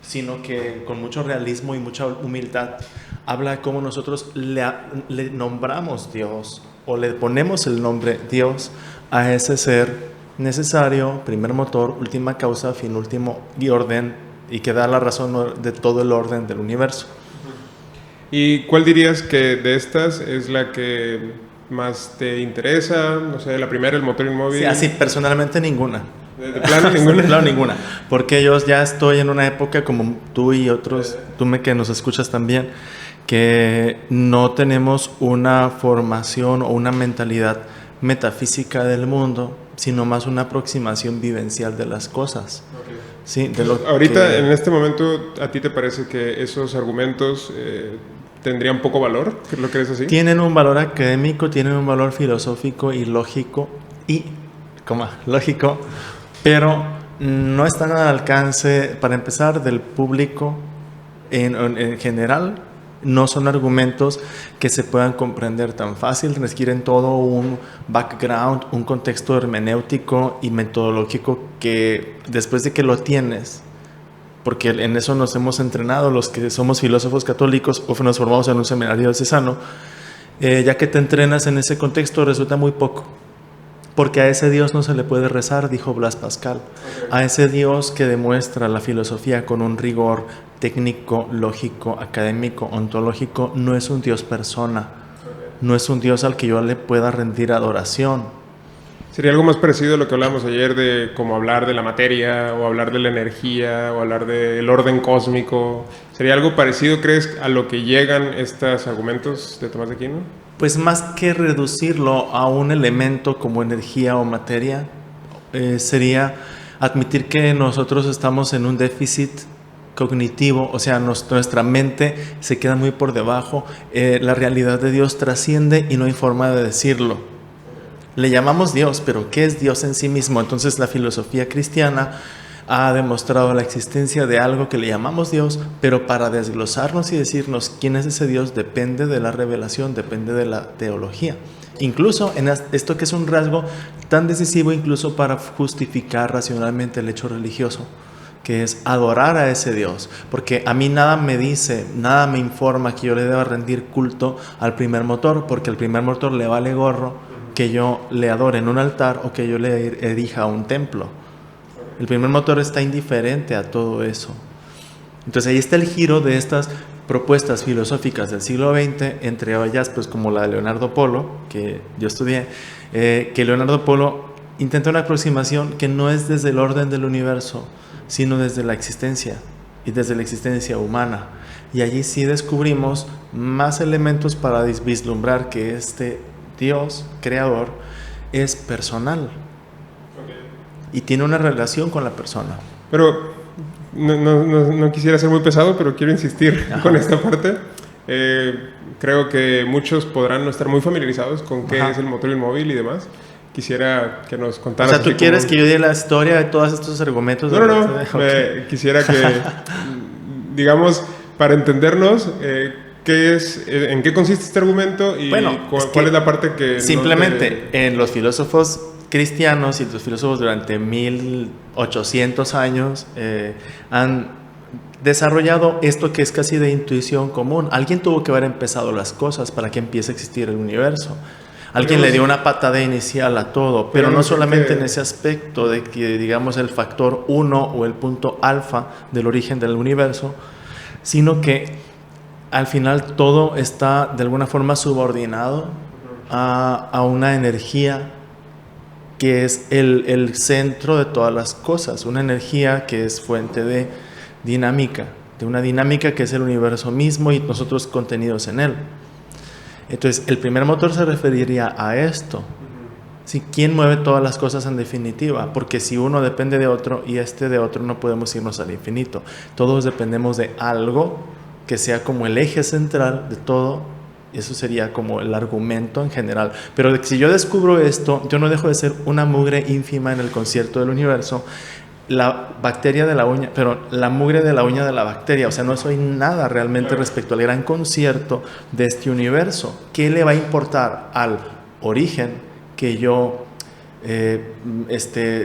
sino que con mucho realismo y mucha humildad habla de cómo nosotros le nombramos Dios o le ponemos el nombre Dios a ese ser necesario, primer motor, última causa, fin último y orden, y que da la razón de todo el orden del universo. ¿Y cuál dirías que de estas es la que más te interesa? No sé, la primera, el motor inmóvil. Sí, así, personalmente ninguna. ¿De plano ninguna? De plano ninguna. Porque yo ya estoy en una época como tú y otros, que nos escuchas también, que no tenemos una formación o una mentalidad metafísica del mundo, sino más una aproximación vivencial de las cosas. Okay. Sí, de lo ahorita, que, en este momento, ¿a ti te parece que esos argumentos tendrían poco valor? ¿Lo crees así? tienen un valor académico, tienen un valor filosófico y lógico, pero no están al alcance, para empezar, del público en general. No son argumentos que se puedan comprender tan fácil, requieren todo un background, un contexto hermenéutico y metodológico que después de que lo tienes, porque en eso nos hemos entrenado los que somos filósofos católicos o nos formamos en un seminario diocesano, ya que te entrenas en ese contexto resulta muy poco. Porque a ese Dios no se le puede rezar, dijo Blas Pascal. A ese Dios que demuestra la filosofía con un rigor técnico, lógico, académico, ontológico, no es un Dios persona. No es un Dios al que yo le pueda rendir adoración. Sería algo más parecido a lo que hablábamos ayer de como hablar de la materia o hablar de la energía o hablar del orden cósmico. ¿Sería algo parecido, crees, a lo que llegan estos argumentos de Tomás de Aquino? Pues más que reducirlo a un elemento como energía o materia, sería admitir que nosotros estamos en un déficit cognitivo, o sea, nuestra mente se queda muy por debajo, la realidad de Dios trasciende y no hay forma de decirlo. Le llamamos Dios, pero ¿qué es Dios en sí mismo? Entonces la filosofía cristiana ha demostrado la existencia de algo que le llamamos Dios, pero para desglosarnos y decirnos quién es ese Dios depende de la revelación, depende de la teología. Incluso en esto que es un rasgo tan decisivo incluso para justificar racionalmente el hecho religioso, que es adorar a ese Dios, porque a mí nada me dice, nada me informa que yo le deba rendir culto al primer motor, porque al primer motor le vale gorro que yo le adore en un altar o que yo le erija un templo. El primer motor está indiferente a todo eso. Entonces ahí está el giro de estas propuestas filosóficas del siglo XX, entre ellas pues como la de Leonardo Polo, que yo estudié, que Leonardo Polo intenta una aproximación que no es desde el orden del universo, sino desde la existencia y desde la existencia humana. Y allí sí descubrimos más elementos para vislumbrar que este Dios creador es personal. Y tiene una relación con la persona. Pero no quisiera ser muy pesado, pero quiero insistir con esta parte. Creo que muchos podrán no estar muy familiarizados con qué es el motor inmóvil y demás. Quisiera que nos contaras. O sea, ¿tú quieres que yo diga la historia de todos estos argumentos? No. Okay. Quisiera que, digamos, para entendernos, ¿en qué consiste este argumento y cuál es la parte que... Simplemente, en los filósofos cristianos y los filósofos durante 1800 años han desarrollado esto que es casi de intuición común. Alguien tuvo que haber empezado las cosas para que empiece a existir el universo. Alguien le dio una patada inicial a todo, pero no solamente en ese aspecto de que, digamos, el factor 1 o el punto alfa del origen del universo, sino que al final todo está de alguna forma subordinado a una energía que es el centro de todas las cosas, una energía que es fuente de dinámica, de una dinámica que es el universo mismo y nosotros contenidos en él. Entonces, el primer motor se referiría a esto. ¿Sí? ¿Quién mueve todas las cosas en definitiva? Porque si uno depende de otro y de otro, no podemos irnos al infinito. Todos dependemos de algo que sea como el eje central de todo Eso sería como el argumento en general. Pero si yo descubro esto, yo no dejo de ser una mugre ínfima en el concierto del universo. La bacteria de la uña, pero la mugre de la uña de la bacteria. O sea, no soy nada realmente respecto al gran concierto de este universo. ¿Qué le va a importar al origen que yo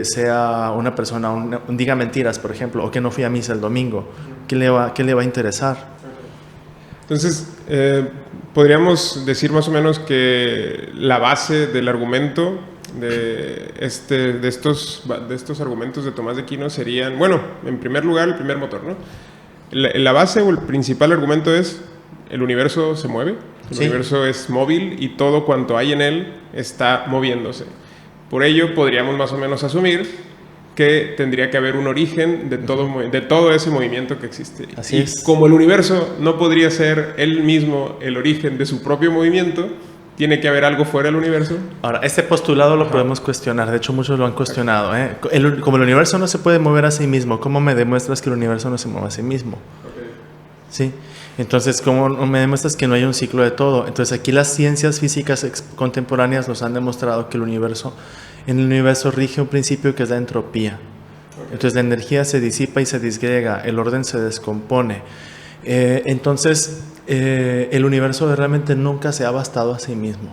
sea una persona, diga mentiras, por ejemplo, o que no fui a misa el domingo? ¿Qué le va a interesar? Entonces, podríamos decir más o menos que la base del argumento de estos argumentos de Tomás de Aquino serían, bueno, en primer lugar, el primer motor, ¿no? La base o el principal argumento es: el universo se mueve, el universo es móvil y todo cuanto hay en él está moviéndose. Por ello, podríamos más o menos asumir que tendría que haber un origen de todo ese movimiento que existe. Así es. Como el universo no podría ser él mismo el origen de su propio movimiento, tiene que haber algo fuera del universo. Ahora, este postulado lo podemos cuestionar. De hecho, muchos lo han cuestionado. Como el universo no se puede mover a sí mismo, ¿cómo me demuestras que el universo no se mueve a sí mismo? Okay. ¿Sí? Entonces, ¿cómo me demuestras que no hay un ciclo de todo? Entonces, aquí las ciencias físicas contemporáneas nos han demostrado que en el universo rige un principio que es la entropía. Okay. Entonces, la energía se disipa y se disgrega, el orden se descompone. Entonces, el universo realmente nunca se ha bastado a sí mismo.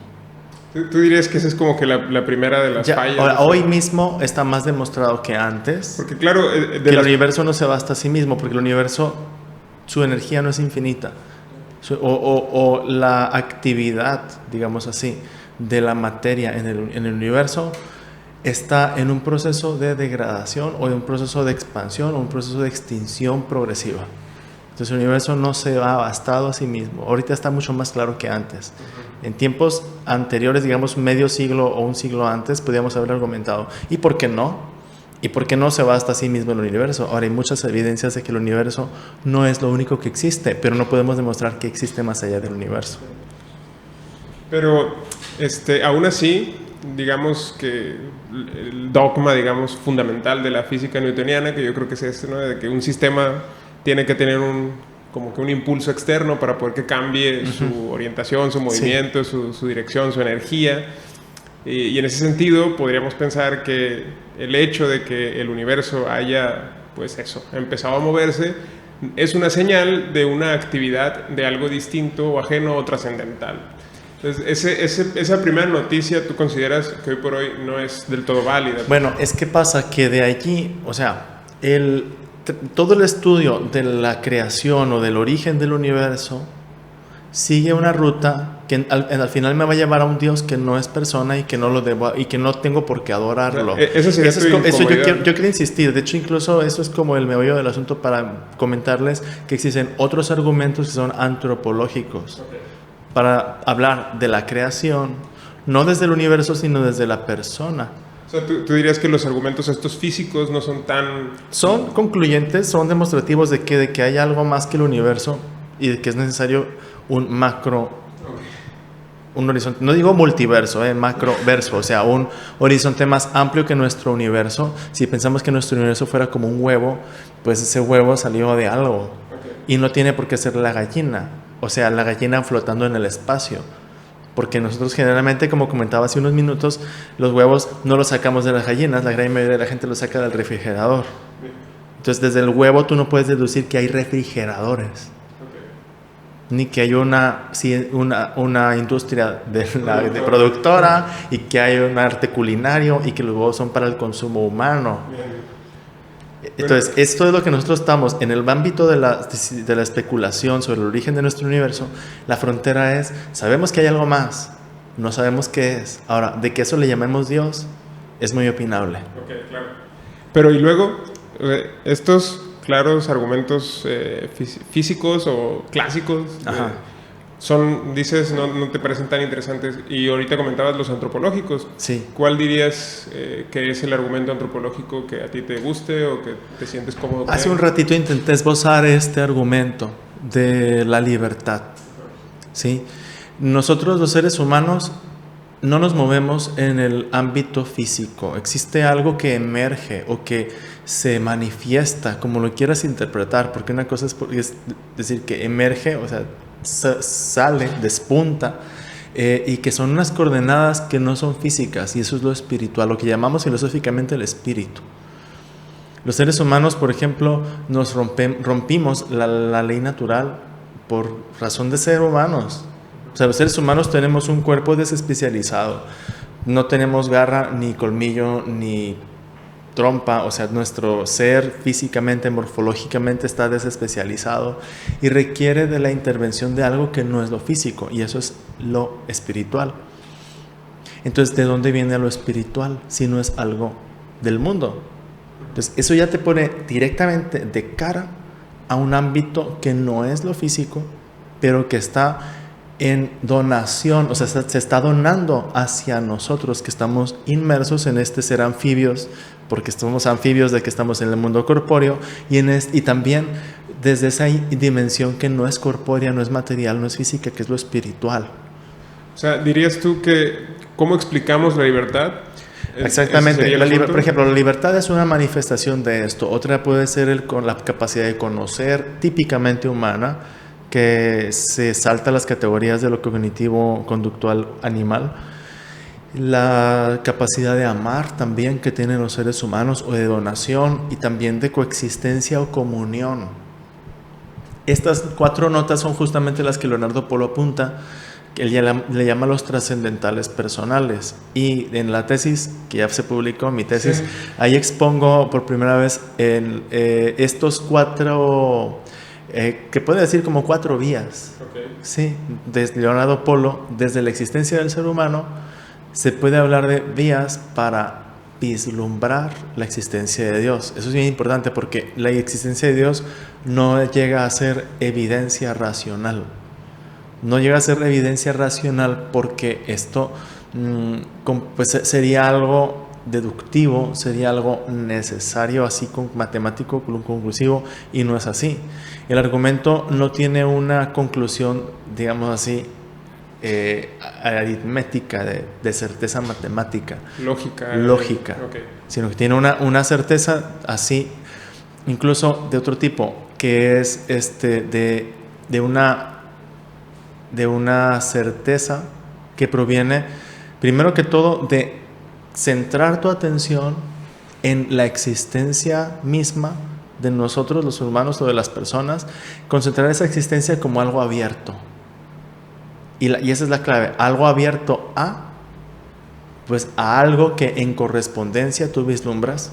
¿Tú dirías que esa es como que la primera de las fallas? Ahora, hoy mismo está más demostrado que antes. Porque claro, el universo no se basta a sí mismo, porque el universo, su energía no es infinita. O la actividad, digamos así, de la materia en el universo está en un proceso de degradación o en un proceso de expansión o un proceso de extinción progresiva. Entonces el universo no se ha bastado a sí mismo. Ahorita está mucho más claro que antes. En tiempos anteriores, digamos medio siglo o un siglo antes, podíamos haber argumentado, ¿y por qué no? ¿Y por qué no se basta a sí mismo el universo? Ahora hay muchas evidencias de que el universo no es lo único que existe, pero no podemos demostrar que existe más allá del universo. Pero aún así, digamos que el dogma, digamos, fundamental de la física newtoniana, que yo creo que es ¿no? De que un sistema tiene que tener como que un impulso externo para poder que cambie su orientación, su movimiento, su dirección, su energía. Y en ese sentido podríamos pensar que el hecho de que el universo haya, pues eso, empezado a moverse, es una señal de una actividad de algo distinto o ajeno o trascendental. Entonces, esa primera noticia, ¿tú consideras que hoy por hoy no es del todo válida? Bueno, es que pasa que de allí, o sea, todo el estudio de la creación o del origen del universo sigue una ruta que al final me va a llevar a un Dios que no es persona y que no lo debo y que no tengo por qué adorarlo. Eso yo quiero insistir. De hecho, incluso eso es como el meollo del asunto para comentarles que existen otros argumentos que son antropológicos para hablar de la creación, no desde el universo, sino desde la persona. O sea, ¿tú dirías que los argumentos estos físicos no son tan... Son concluyentes, son demostrativos de que hay algo más que el universo y de que es necesario un macro, un horizonte, no digo multiverso, macroverso, o sea, un horizonte más amplio que nuestro universo. Si pensamos que nuestro universo fuera como un huevo, pues ese huevo salió de algo y no tiene por qué ser la gallina, o sea, la gallina flotando en el espacio. Porque nosotros generalmente, como comentaba hace unos minutos, los huevos no los sacamos de las gallinas, la gran mayoría de la gente los saca del refrigerador. Entonces, desde el huevo tú no puedes deducir que hay refrigeradores, ni que hay una industria de productora y que hay un arte culinario y que los huevos son para el consumo humano. Entonces, esto es lo que nosotros estamos en el ámbito de la especulación sobre el origen de nuestro universo. La frontera es, sabemos que hay algo más, no sabemos qué es. Ahora, de que eso le llamemos Dios, es muy opinable. Okay, claro. Pero y luego, estos claros argumentos físicos o clásicos dices, no te parecen tan interesantes. Y ahorita comentabas los antropológicos. Sí. ¿Cuál dirías que es el argumento antropológico que a ti te guste o que te sientes cómodo con Hace él? un ratito intenté esbozar este argumento de la libertad. ¿Sí? Nosotros los seres humanos no nos movemos en el ámbito físico. Existe algo que emerge o que se manifiesta, como lo quieras interpretar, porque una cosa es decir que emerge, o sea, sale, despunta, y que son unas coordenadas que no son físicas, y eso es lo espiritual, lo que llamamos filosóficamente el espíritu. Los seres humanos, por ejemplo, nos rompimos la ley natural por razón de ser humanos. O sea, los seres humanos tenemos un cuerpo desespecializado, no tenemos garra, ni colmillo, ni trompa, o sea, nuestro ser físicamente, morfológicamente está desespecializado y requiere de la intervención de algo que no es lo físico, y eso es lo espiritual. Entonces, ¿de dónde viene lo espiritual si no es algo del mundo? Entonces, eso ya te pone directamente de cara a un ámbito que no es lo físico, pero que está en donación, o sea, se está donando hacia nosotros que estamos inmersos en este ser anfibios, porque somos anfibios de que estamos en el mundo corpóreo, y también desde esa dimensión que no es corpórea, no es material, no es física, que es lo espiritual. O sea, dirías tú que, ¿cómo explicamos la libertad? Exactamente. Por ejemplo, la libertad es una manifestación de esto. Otra puede ser con la capacidad de conocer, típicamente humana, que se salta las categorías de lo cognitivo, conductual, animal. La capacidad de amar también que tienen los seres humanos, o de donación, y también de coexistencia o comunión. Estas 4 notas son justamente las que Leonardo Polo apunta, que él le llama los trascendentales personales. Y en la tesis, que ya se publicó, mi tesis, ahí expongo por primera vez en estos 4... que puede decir como 4 vías. Sí, desde Leonardo Polo, desde la existencia del ser humano, se puede hablar de vías para vislumbrar la existencia de Dios. Eso es bien importante, porque la existencia de Dios no llega a ser evidencia racional. No llega a ser evidencia racional porque esto pues sería algo deductivo, sería algo necesario, así con matemático, conclusivo, y no es así. El argumento no tiene una conclusión, digamos así, aritmética, de certeza matemática, lógica, sino que tiene una certeza así, incluso de otro tipo, que es de una certeza que proviene, primero que todo, de centrar tu atención en la existencia misma de nosotros, los humanos, o de las personas, concentrar esa existencia como algo abierto. Y esa es la clave, algo abierto a algo que en correspondencia tú vislumbras.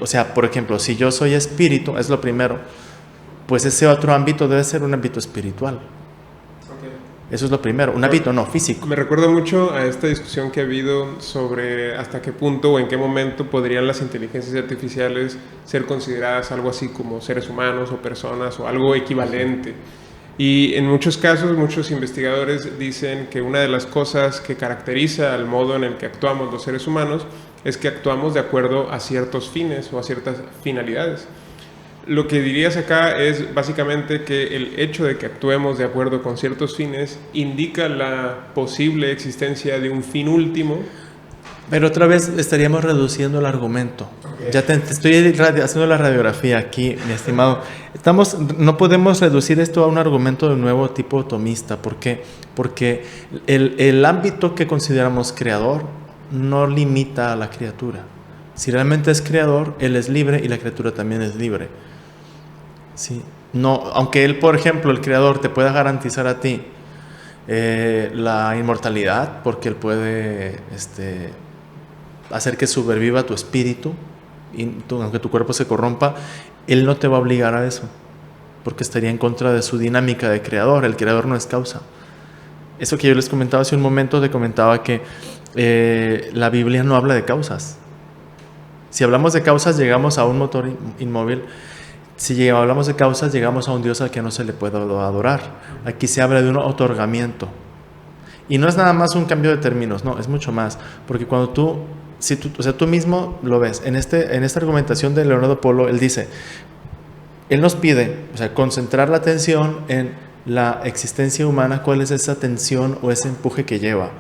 O sea, por ejemplo, si yo soy espíritu, es lo primero, pues ese otro ámbito debe ser un ámbito espiritual. Eso es lo primero, un hábito no físico. Me recuerda mucho a esta discusión que ha habido sobre hasta qué punto o en qué momento podrían las inteligencias artificiales ser consideradas algo así como seres humanos o personas o algo equivalente. Y en muchos casos, muchos investigadores dicen que una de las cosas que caracteriza al modo en el que actuamos los seres humanos es que actuamos de acuerdo a ciertos fines o a ciertas finalidades. Lo que dirías acá es básicamente que el hecho de que actuemos de acuerdo con ciertos fines indica la posible existencia de un fin último. Pero otra vez estaríamos reduciendo el argumento. Ya te estoy haciendo la radiografía aquí, mi estimado. No podemos reducir esto a un argumento de nuevo tipo tomista. ¿Por qué? Porque el ámbito que consideramos creador no limita a la criatura. Si realmente es creador, él es libre y la criatura también es libre. Sí. No, aunque él, por ejemplo, el creador te pueda garantizar a ti la inmortalidad, porque él puede hacer que sobreviva tu espíritu, y aunque tu cuerpo se corrompa, él no te va a obligar a eso, porque estaría en contra de su dinámica de creador. El creador no es causa. Eso que yo les comentaba hace un momento, te comentaba que la Biblia no habla de causas. Si hablamos de causas, llegamos a un motor inmóvil. Si hablamos de causas, llegamos a un Dios al que no se le puede adorar. Aquí se habla de un otorgamiento. Y no es nada más un cambio de términos, no, es mucho más. Porque cuando tú mismo lo ves, en esta argumentación de Leonardo Polo, él dice, él nos pide, concentrar la atención en la existencia humana, cuál es esa tensión o ese empuje que lleva.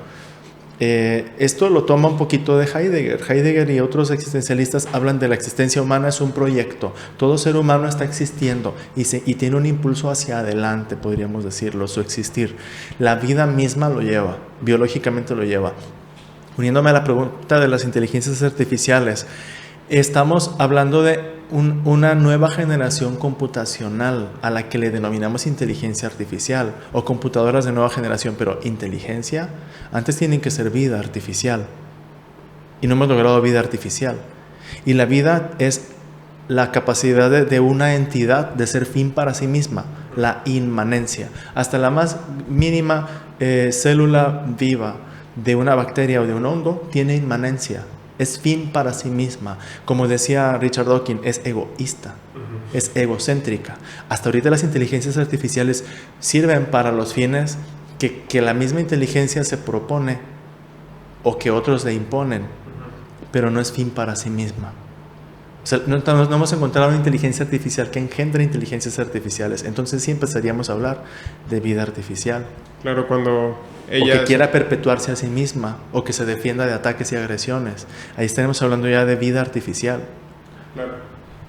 Esto lo toma un poquito de Heidegger. Heidegger y otros existencialistas hablan de la existencia humana es un proyecto. Todo ser humano está existiendo y tiene un impulso hacia adelante, podríamos decirlo, su existir. La vida misma lo lleva, biológicamente lo lleva. Uniéndome a la pregunta de las inteligencias artificiales, estamos hablando de una nueva generación computacional a la que le denominamos inteligencia artificial o computadoras de nueva generación, pero inteligencia antes tienen que ser vida artificial y no hemos logrado vida artificial. Y la vida es la capacidad de una entidad de ser fin para sí misma, la inmanencia. Hasta la más mínima célula viva de una bacteria o de un hongo tiene inmanencia. Es fin para sí misma. Como decía Richard Dawkins, es egoísta, es egocéntrica. Hasta ahorita las inteligencias artificiales sirven para los fines que la misma inteligencia se propone o que otros le imponen, pero no es fin para sí misma. O sea, no hemos encontrado una inteligencia artificial que engendre inteligencias artificiales. Entonces sí empezaríamos a hablar de vida artificial. Claro, cuando ella... O que quiera perpetuarse a sí misma, o que se defienda de ataques y agresiones. Ahí estaremos hablando ya de vida artificial. Claro.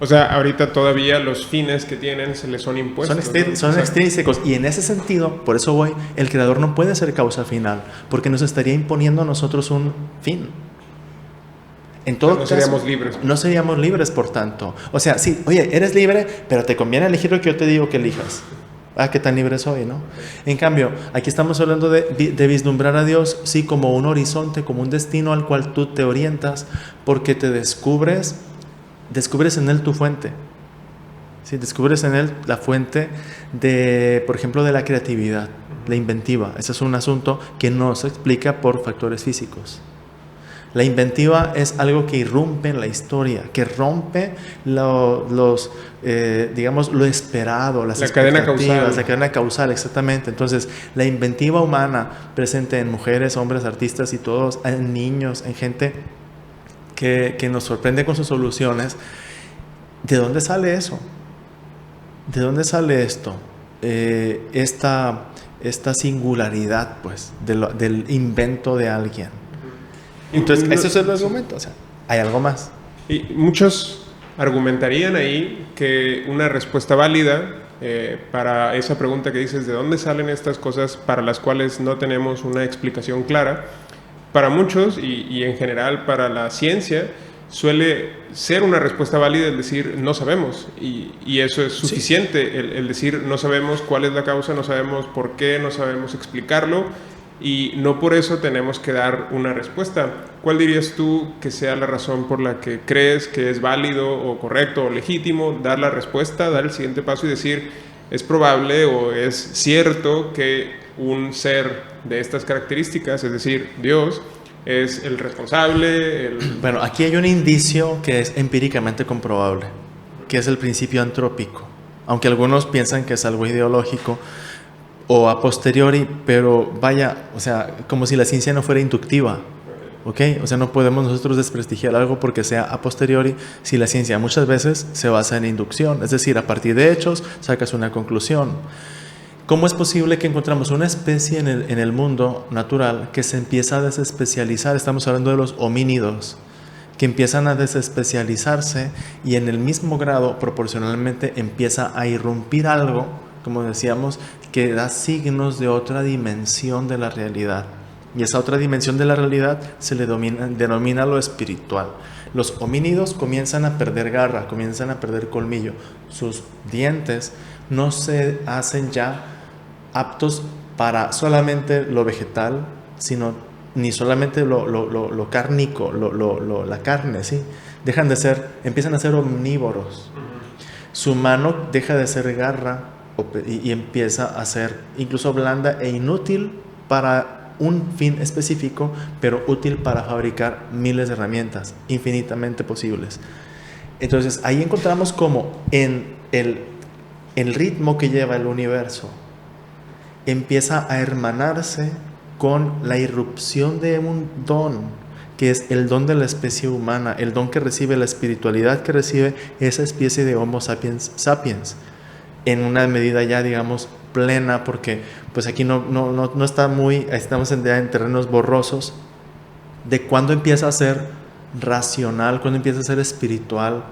O sea, ahorita todavía los fines que tienen se les son impuestos. Son extrínsecos. Y en ese sentido, por eso el creador no puede ser causa final, porque nos estaría imponiendo a nosotros un fin. En todo no seríamos libres. No seríamos libres, por tanto. O sea, sí, oye, eres libre, pero te conviene elegir lo que yo te digo que elijas. Ah, qué tan libre soy, ¿no? En cambio, aquí estamos hablando de vislumbrar a Dios, sí, como un horizonte, como un destino al cual tú te orientas, porque te descubres en Él tu fuente. Sí, descubres en Él la fuente de, por ejemplo, de la creatividad, la inventiva. Ese es un asunto que no se explica por factores físicos. La inventiva es algo que irrumpe en la historia, que rompe digamos, lo esperado, las expectativas, la cadena causal, exactamente. Entonces, la inventiva humana presente en mujeres, hombres, artistas y todos, en niños, en gente que nos sorprende con sus soluciones. ¿De dónde sale eso? ¿De dónde sale esto? Esta singularidad, pues, del invento de alguien. Entonces, ese es el argumento, o sea, hay algo más. Y muchos argumentarían ahí que una respuesta válida para esa pregunta que dices, ¿de dónde salen estas cosas para las cuales no tenemos una explicación clara? Para muchos, y en general para la ciencia, suele ser una respuesta válida el decir no sabemos, y eso es suficiente, sí. el decir no sabemos cuál es la causa, no sabemos por qué, no sabemos explicarlo, y no por eso tenemos que dar una respuesta. ¿Cuál dirías tú que sea la razón por la que crees que es válido o correcto o legítimo dar la respuesta, dar el siguiente paso y decir es probable o es cierto que un ser de estas características, es decir, Dios, es el responsable? Bueno, aquí hay un indicio que es empíricamente comprobable, que es el principio antrópico, aunque algunos piensan que es algo ideológico o a posteriori, pero vaya, o sea, como si la ciencia no fuera inductiva, ¿ok? O sea, no podemos nosotros desprestigiar algo porque sea a posteriori, si la ciencia muchas veces se basa en inducción, es decir, a partir de hechos sacas una conclusión. ¿Cómo es posible que encontramos una especie en el mundo natural que se empieza a desespecializar? Estamos hablando de los homínidos, que empiezan a desespecializarse y en el mismo grado proporcionalmente empieza a irrumpir algo, como decíamos, que da signos de otra dimensión de la realidad. Y esa otra dimensión de la realidad se le denomina lo espiritual. Los homínidos comienzan a perder garra, comienzan a perder colmillo. Sus dientes no se hacen ya aptos para solamente lo vegetal, sino ni solamente lo cárnico, la carne, ¿sí? Empiezan a ser omnívoros. Su mano deja de ser garra y empieza a ser incluso blanda e inútil para un fin específico, pero útil para fabricar miles de herramientas infinitamente posibles. Entonces ahí encontramos como en el ritmo que lleva el universo empieza a hermanarse con la irrupción de un don, que es el don de la especie humana, el don que recibe la espiritualidad que recibe esa especie de Homo sapiens sapiens, en una medida ya, digamos, plena, porque pues aquí no está estamos en terrenos borrosos, de cuándo empieza a ser racional, cuándo empieza a ser espiritual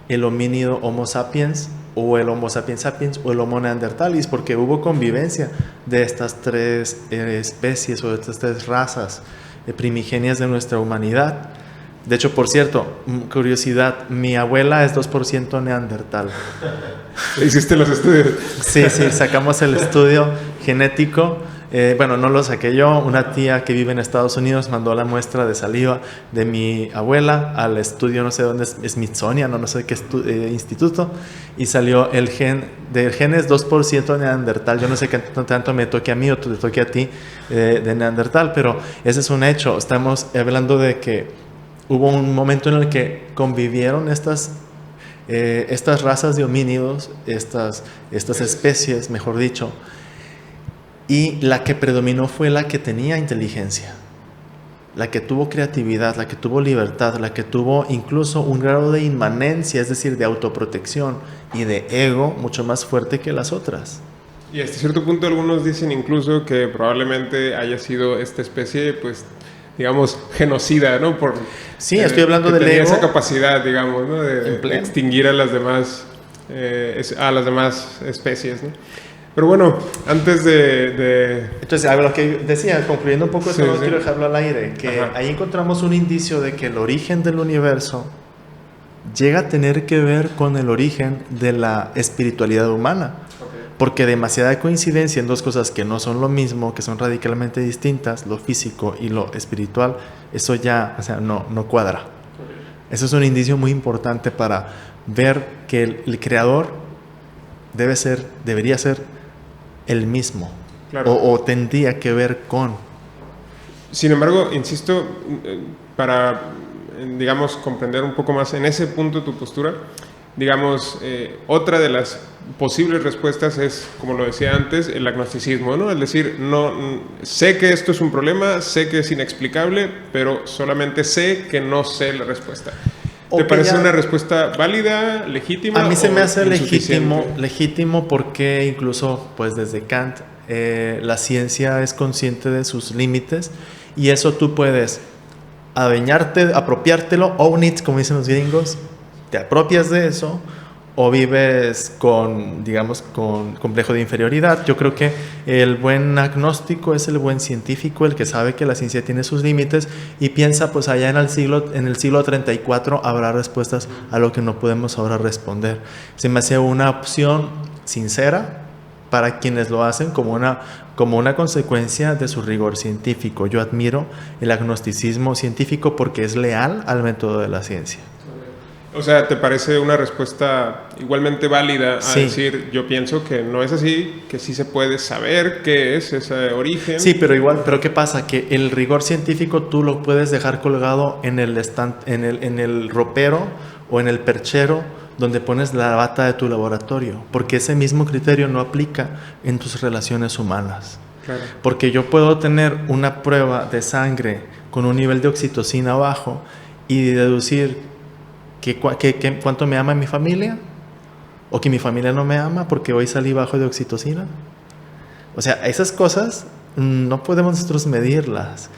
el homínido Homo sapiens o el Homo sapiens sapiens o el Homo neanderthalis, porque hubo convivencia de estas tres especies o de estas tres razas primigenias de nuestra humanidad. De hecho, por cierto, curiosidad, mi abuela es 2% neandertal. ¿Hiciste los estudios? Sí, sacamos el estudio genético. Bueno, no lo saqué yo. Una tía que vive en Estados Unidos mandó la muestra de saliva de mi abuela al estudio, no sé dónde es, Smithsonian, no sé qué instituto, y salió el gen, del gen es 2% neandertal. Yo no sé qué tanto me toque a mí o te toque a ti de neandertal, pero ese es un hecho. Estamos hablando de que hubo un momento en el que convivieron estas razas de homínidos, estas especies, mejor dicho, y la que predominó fue la que tenía inteligencia, la que tuvo creatividad, la que tuvo libertad, la que tuvo incluso un grado de inmanencia, es decir, de autoprotección y de ego mucho más fuerte que las otras. Y hasta cierto punto algunos dicen incluso que probablemente haya sido esta especie, pues, digamos, genocida, ¿no? Sí, estoy hablando del ego. Esa capacidad, digamos, ¿no? De extinguir a las demás especies, ¿no? Pero bueno, antes de... Entonces, a lo que decía, concluyendo un poco esto, no quiero dejarlo al aire, que ahí encontramos un indicio de que el origen del universo llega a tener que ver con el origen de la espiritualidad humana. Porque demasiada coincidencia en dos cosas que no son lo mismo, que son radicalmente distintas, lo físico y lo espiritual, eso ya, o sea, no cuadra. Eso es un indicio muy importante para ver que el creador debería ser el mismo, claro. o tendría que ver con. Sin embargo, insisto, para, digamos, comprender un poco más en ese punto tu postura, digamos, otra de las posibles respuestas es, como lo decía antes, el agnosticismo, ¿no? Es decir, no sé que esto es un problema, sé que es inexplicable, pero solamente sé que no sé la respuesta. ¿Te parece una respuesta válida, legítima? A mí se me hace legítimo porque incluso, pues desde Kant, la ciencia es consciente de sus límites y eso tú puedes apropiártelo, own it, como dicen los gringos, te apropias de eso o vives con complejo de inferioridad. Yo creo que el buen agnóstico es el buen científico, el que sabe que la ciencia tiene sus límites y piensa, pues allá en el siglo 34 habrá respuestas a lo que no podemos ahora responder. Se me hace una opción sincera para quienes lo hacen como una consecuencia de su rigor científico. Yo admiro el agnosticismo científico porque es leal al método de la ciencia. O sea, ¿te parece una respuesta igualmente válida a decir, yo pienso que no es así, que sí se puede saber qué es ese origen? Sí, pero ¿qué pasa? Que el rigor científico tú lo puedes dejar colgado en el ropero o en el perchero donde pones la bata de tu laboratorio, porque ese mismo criterio no aplica en tus relaciones humanas. Claro. Porque yo puedo tener una prueba de sangre con un nivel de oxitocina bajo y deducir cuánto me ama mi familia o que mi familia no me ama porque hoy salí bajo de oxitocina. O sea, esas cosas no podemos nosotros medirlas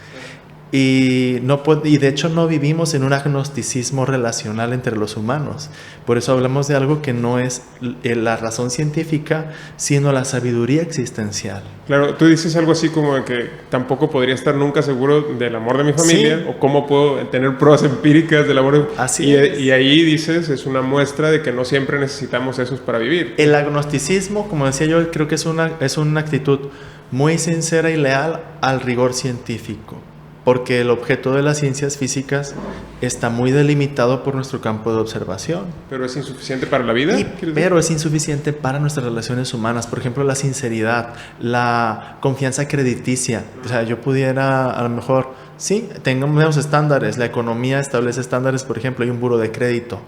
y de hecho no vivimos en un agnosticismo relacional entre los humanos. Por eso hablamos de algo que no es la razón científica, sino la sabiduría existencial. Claro, tú dices algo así como que tampoco podría estar nunca seguro del amor de mi familia, o cómo puedo tener pruebas empíricas del amor. Así es. Y ahí dices, es una muestra de que no siempre necesitamos esos para vivir. El agnosticismo, como decía yo, creo que es una actitud muy sincera y leal al rigor científico. Porque el objeto de las ciencias físicas está muy delimitado por nuestro campo de observación. ¿Pero es insuficiente para la vida? Pero es insuficiente para nuestras relaciones humanas. Por ejemplo, la sinceridad, la confianza crediticia. O sea, yo pudiera, a lo mejor, sí, tengamos estándares. La economía establece estándares, por ejemplo, hay un buro de crédito.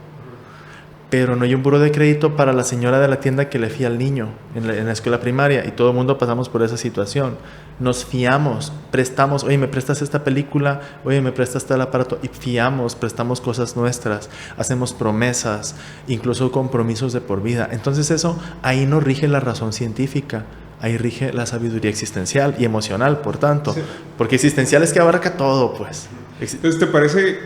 Pero no hay un buro de crédito para la señora de la tienda que le fía al niño en la escuela primaria, y todo el mundo pasamos por esa situación. Nos fiamos, prestamos, oye, me prestas esta película, oye, me prestas tal aparato, y fiamos, prestamos cosas nuestras, hacemos promesas, incluso compromisos de por vida. Entonces eso, ahí no rige la razón científica, ahí rige la sabiduría existencial y emocional, por tanto, porque existencial es que abarca todo, pues. Entonces, ¿te parece,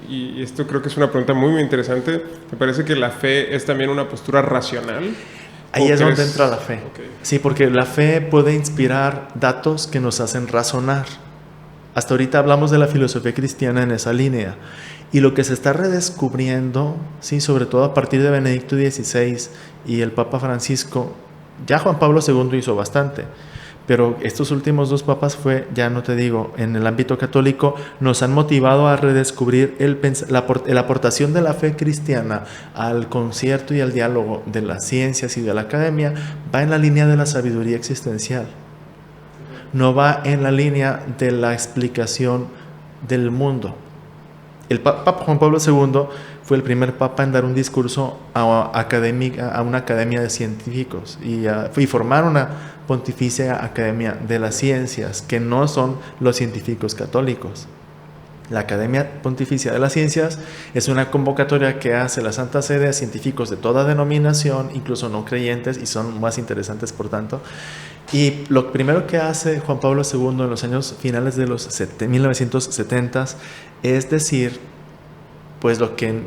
y esto creo que es una pregunta muy, muy interesante, ¿te parece que la fe es también una postura racional? Ahí es donde entra la fe. Okay. Sí, porque la fe puede inspirar datos que nos hacen razonar. Hasta ahorita hablamos de la filosofía cristiana en esa línea. Y lo que se está redescubriendo, sí, sobre todo a partir de Benedicto XVI y el Papa Francisco, ya Juan Pablo II hizo bastante, pero estos últimos dos papas ya no te digo, en el ámbito católico, nos han motivado a redescubrir la aportación de la fe cristiana al concierto y al diálogo de las ciencias y de la academia, va en la línea de la sabiduría existencial. No va en la línea de la explicación del mundo. El Papa Juan Pablo II fue el primer papa en dar un discurso a una academia de científicos y formar una pontificia academia de las ciencias, que no son los científicos católicos. La Academia Pontificia de las Ciencias es una convocatoria que hace la Santa Sede a científicos de toda denominación, incluso no creyentes, y son más interesantes por tanto. Y lo primero que hace Juan Pablo II en los años finales de los 1970 es decir, pues lo que,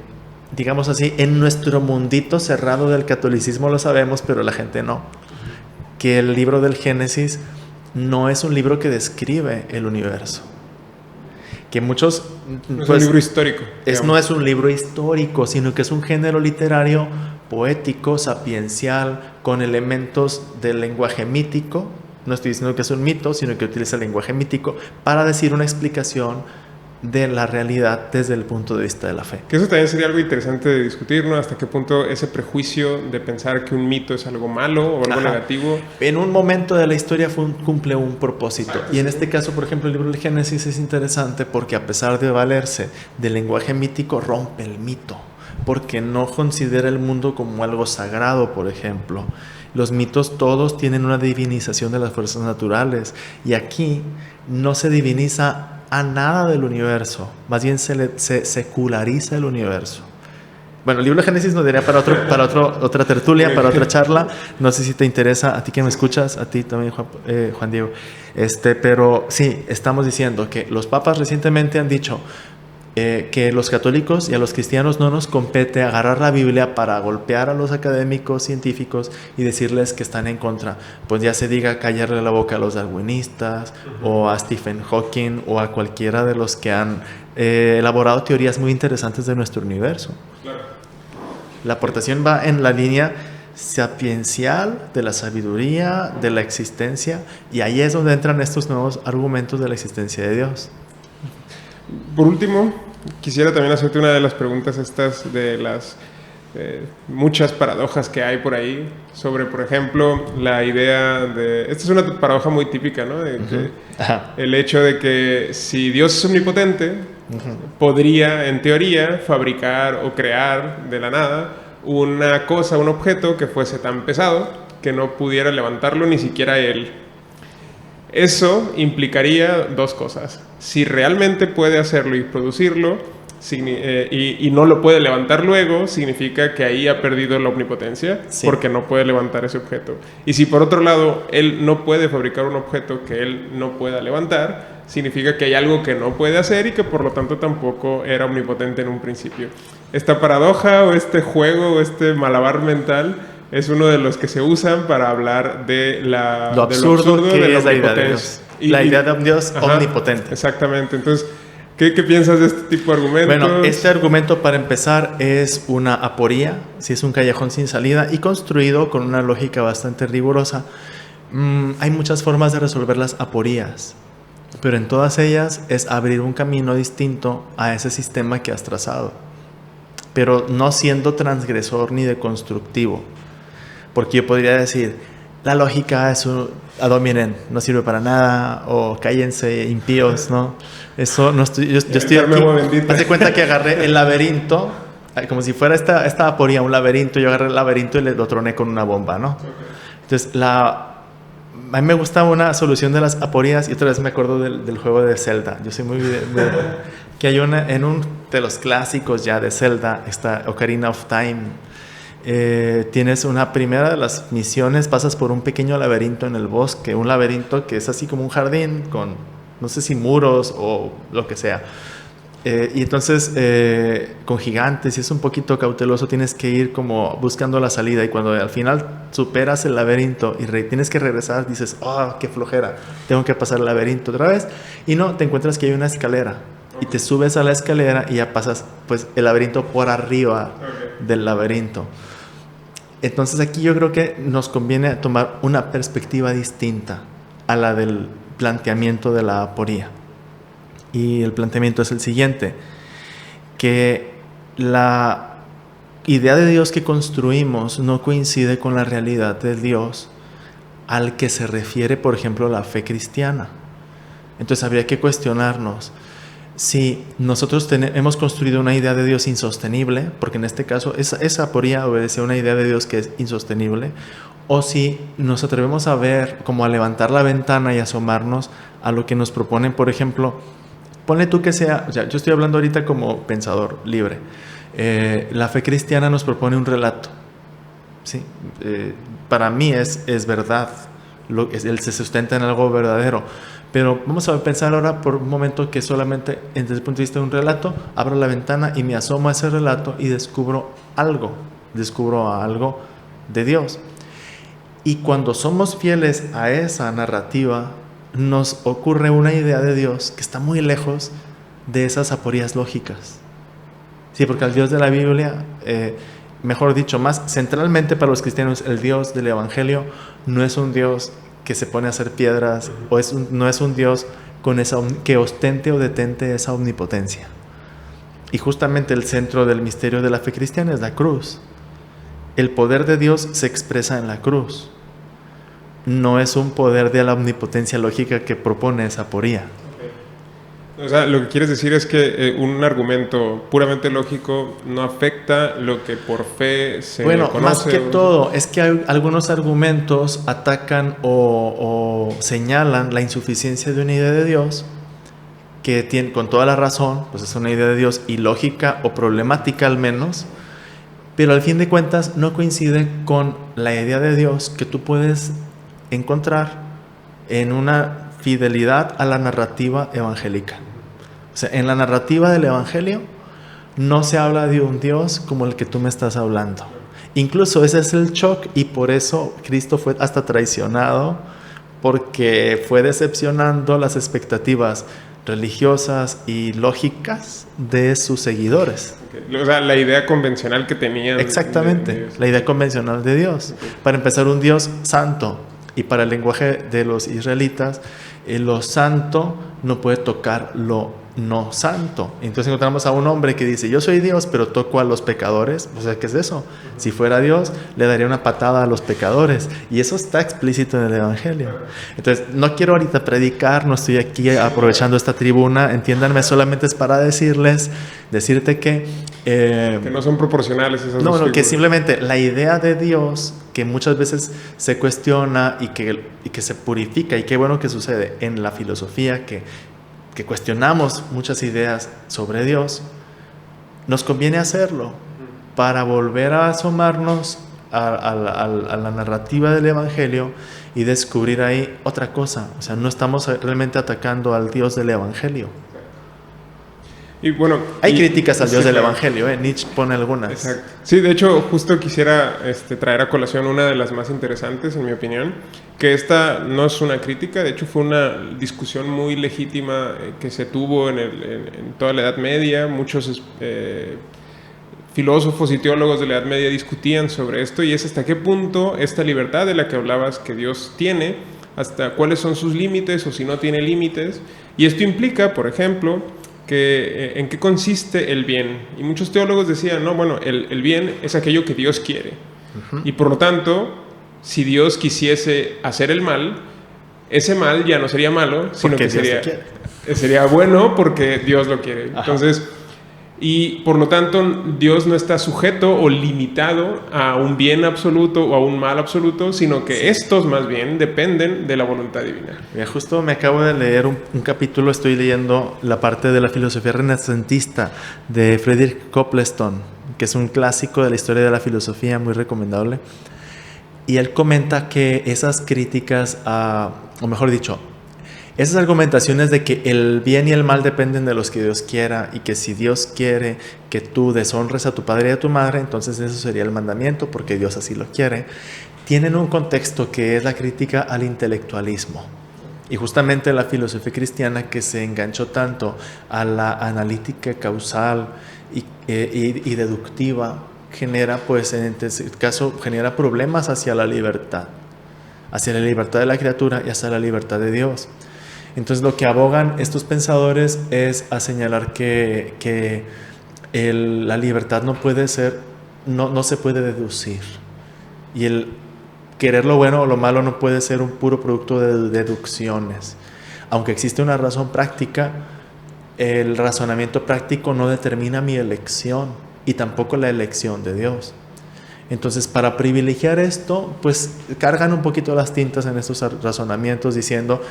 digamos así, en nuestro mundito cerrado del catolicismo lo sabemos, pero la gente no, que el libro del Génesis no es un libro que describe el universo. Que muchos... No es un libro histórico. No es un libro histórico, sino que es un género literario poético, sapiencial, con elementos del lenguaje mítico. No estoy diciendo que es un mito, sino que utiliza el lenguaje mítico para decir una explicación de la realidad desde el punto de vista de la fe. Que eso también sería algo interesante de discutir, ¿no? Hasta qué punto ese prejuicio de pensar que un mito es algo malo o algo negativo. En un momento de la historia cumple un propósito. Exacto. Y en este caso, por ejemplo, el libro del Génesis es interesante porque a pesar de valerse del lenguaje mítico, rompe el mito. Porque no considera el mundo como algo sagrado, por ejemplo. Los mitos todos tienen una divinización de las fuerzas naturales. Y aquí no se diviniza a nada del universo, más bien se seculariza el universo. Bueno, el libro de Génesis nos daría para otra tertulia, para otra charla. No sé si te interesa, a ti que me escuchas, a ti también, Juan Diego. Pero sí, estamos diciendo que los papas recientemente han dicho que los católicos y a los cristianos no nos compete agarrar la Biblia para golpear a los académicos científicos y decirles que están en contra. Pues ya se diga callarle la boca a los darwinistas o a Stephen Hawking o a cualquiera de los que han elaborado teorías muy interesantes de nuestro universo. Claro. La aportación va en la línea sapiencial de la sabiduría, de la existencia, y ahí es donde entran estos nuevos argumentos de la existencia de Dios. Por último, quisiera también hacerte una de las preguntas estas de las muchas paradojas que hay por ahí sobre, por ejemplo, la idea de... Esta es una paradoja muy típica, ¿no? De que el hecho de que si Dios es omnipotente, podría, en teoría, fabricar o crear de la nada una cosa, un objeto que fuese tan pesado que no pudiera levantarlo ni siquiera él. Eso implicaría dos cosas. Si realmente puede hacerlo y producirlo y no lo puede levantar luego, significa que ahí ha perdido la omnipotencia, sí, porque no puede levantar ese objeto. Y si por otro lado él no puede fabricar un objeto que él no pueda levantar, significa que hay algo que no puede hacer y que por lo tanto tampoco era omnipotente en un principio. Esta paradoja o este juego o este malabar mental es uno de los que se usan para hablar de lo absurdo que es la idea de Dios. La idea de un Dios omnipotente. Exactamente. Entonces, ¿qué piensas de este tipo de argumentos? Bueno, este argumento, para empezar, es una aporía, si es un callejón sin salida y construido con una lógica bastante rigurosa. Hay muchas formas de resolver las aporías, pero en todas ellas es abrir un camino distinto a ese sistema que has trazado, pero no siendo transgresor ni deconstructivo. Porque yo podría decir, la lógica es miren, no sirve para nada, o cállense impíos, ¿no? Eso no estoy, yo estoy aquí. Haz de cuenta que agarré el laberinto, como si fuera esta aporía, un laberinto. Yo agarré el laberinto y lo troné con una bomba, ¿no? Entonces, a mí me gusta una solución de las aporías, y otra vez me acuerdo del juego de Zelda. Yo soy muy que hay en un de los clásicos ya de Zelda, esta Ocarina of Time. Tienes una primera de las misiones, pasas por un pequeño laberinto en el bosque, un laberinto que es así como un jardín con, no sé si muros o lo que sea, Y entonces, con gigantes, si es un poquito cauteloso, tienes que ir como buscando la salida. Y cuando al final superas el laberinto y tienes que regresar, dices, ¡oh, qué flojera! Tengo que pasar el laberinto otra vez. Y no, te encuentras que hay una escalera. Y te subes a la escalera y ya pasas pues, el laberinto por arriba del laberinto. Entonces aquí yo creo que nos conviene tomar una perspectiva distinta a la del planteamiento de la aporía. Y el planteamiento es el siguiente, que la idea de Dios que construimos no coincide con la realidad de Dios al que se refiere, por ejemplo, la fe cristiana. Entonces habría que cuestionarnos si nosotros hemos construido una idea de Dios insostenible, porque en este caso esa aporía obedece a una idea de Dios que es insostenible, o si nos atrevemos a ver, como a levantar la ventana y asomarnos a lo que nos proponen, por ejemplo, ponle tú que sea, o sea, yo estoy hablando ahorita como pensador libre. La fe cristiana nos propone un relato. ¿Sí? Para mí es verdad. Él se sustenta en algo verdadero. Pero vamos a pensar ahora por un momento que solamente desde el punto de vista de un relato, abro la ventana y me asomo a ese relato y descubro algo de Dios. Y cuando somos fieles a esa narrativa, nos ocurre una idea de Dios que está muy lejos de esas aporías lógicas. Sí, porque el Dios de la Biblia, mejor dicho, más centralmente para los cristianos, el Dios del Evangelio no es un Dios que se pone a hacer piedras, no es un Dios que ostente o detente esa omnipotencia. Y justamente el centro del misterio de la fe cristiana es la cruz. El poder de Dios se expresa en la cruz. No es un poder de la omnipotencia lógica que propone esa aporía. O sea, lo que quieres decir es que un argumento puramente lógico no afecta lo que por fe se conoce. Bueno, más que todo, es que algunos argumentos atacan o señalan la insuficiencia de una idea de Dios que tiene, con toda la razón, pues es una idea de Dios ilógica o problemática al menos, pero al fin de cuentas no coincide con la idea de Dios que tú puedes encontrar en una fidelidad a la narrativa evangélica. O sea, en la narrativa del Evangelio no se habla de un Dios como el que tú me estás hablando. Incluso ese es el shock y por eso Cristo fue hasta traicionado, porque fue decepcionando las expectativas religiosas y lógicas de sus seguidores. O sea, la idea convencional que tenían. Exactamente, la idea convencional de Dios. Para empezar, un Dios santo. Y para el lenguaje de los israelitas, lo santo no puede tocar lo no santo. Entonces encontramos a un hombre que dice, yo soy Dios, pero toco a los pecadores. O sea, ¿qué es eso? Si fuera Dios, le daría una patada a los pecadores. Y eso está explícito en el Evangelio. Entonces, no quiero ahorita predicar, no estoy aquí aprovechando esta tribuna. Entiéndanme, solamente es para decirte que no son proporcionales esas dos figuras. Que simplemente la idea de Dios, que muchas veces se cuestiona y que se purifica, y qué bueno que sucede en la filosofía, que cuestionamos muchas ideas sobre Dios, nos conviene hacerlo para volver a asomarnos a la narrativa del Evangelio y descubrir ahí otra cosa. O sea, no estamos realmente atacando al Dios del Evangelio. Y bueno, hay críticas al Dios del Evangelio, Nietzsche pone algunas. Exacto. Sí, de hecho, justo quisiera traer a colación una de las más interesantes, en mi opinión, que esta no es una crítica, de hecho fue una discusión muy legítima que se tuvo en toda la Edad Media. Muchos filósofos y teólogos de la Edad Media discutían sobre esto, y es hasta qué punto esta libertad de la que hablabas que Dios tiene, hasta cuáles son sus límites o si no tiene límites. Y esto implica, por ejemplo, en qué consiste el bien. Y muchos teólogos decían, no, bueno, el bien es aquello que Dios quiere. Uh-huh. Y por lo tanto, si Dios quisiese hacer el mal, ese mal ya no sería malo, sino que sería bueno porque Dios lo quiere. Ajá. Entonces, y por lo tanto, Dios no está sujeto o limitado a un bien absoluto o a un mal absoluto, sino que estos más bien dependen de la voluntad divina. Mira, justo me acabo de leer un capítulo, estoy leyendo la parte de la filosofía renacentista de Frederick Copleston, que es un clásico de la historia de la filosofía, muy recomendable. Y él comenta que esas críticas o mejor dicho, Esas argumentaciones de que el bien y el mal dependen de los que Dios quiera, y que si Dios quiere que tú deshonres a tu padre y a tu madre, entonces eso sería el mandamiento porque Dios así lo quiere, tienen un contexto que es la crítica al intelectualismo. Y justamente la filosofía cristiana, que se enganchó tanto a la analítica causal y deductiva, genera, pues en este caso, genera problemas hacia la libertad de la criatura y hacia la libertad de Dios. Entonces lo que abogan estos pensadores es a señalar que la libertad no puede ser, no se puede deducir, y el querer lo bueno o lo malo no puede ser un puro producto de deducciones. Aunque existe una razón práctica, el razonamiento práctico no determina mi elección y tampoco la elección de Dios. Entonces, para privilegiar esto, pues cargan un poquito las tintas en estos razonamientos, diciendo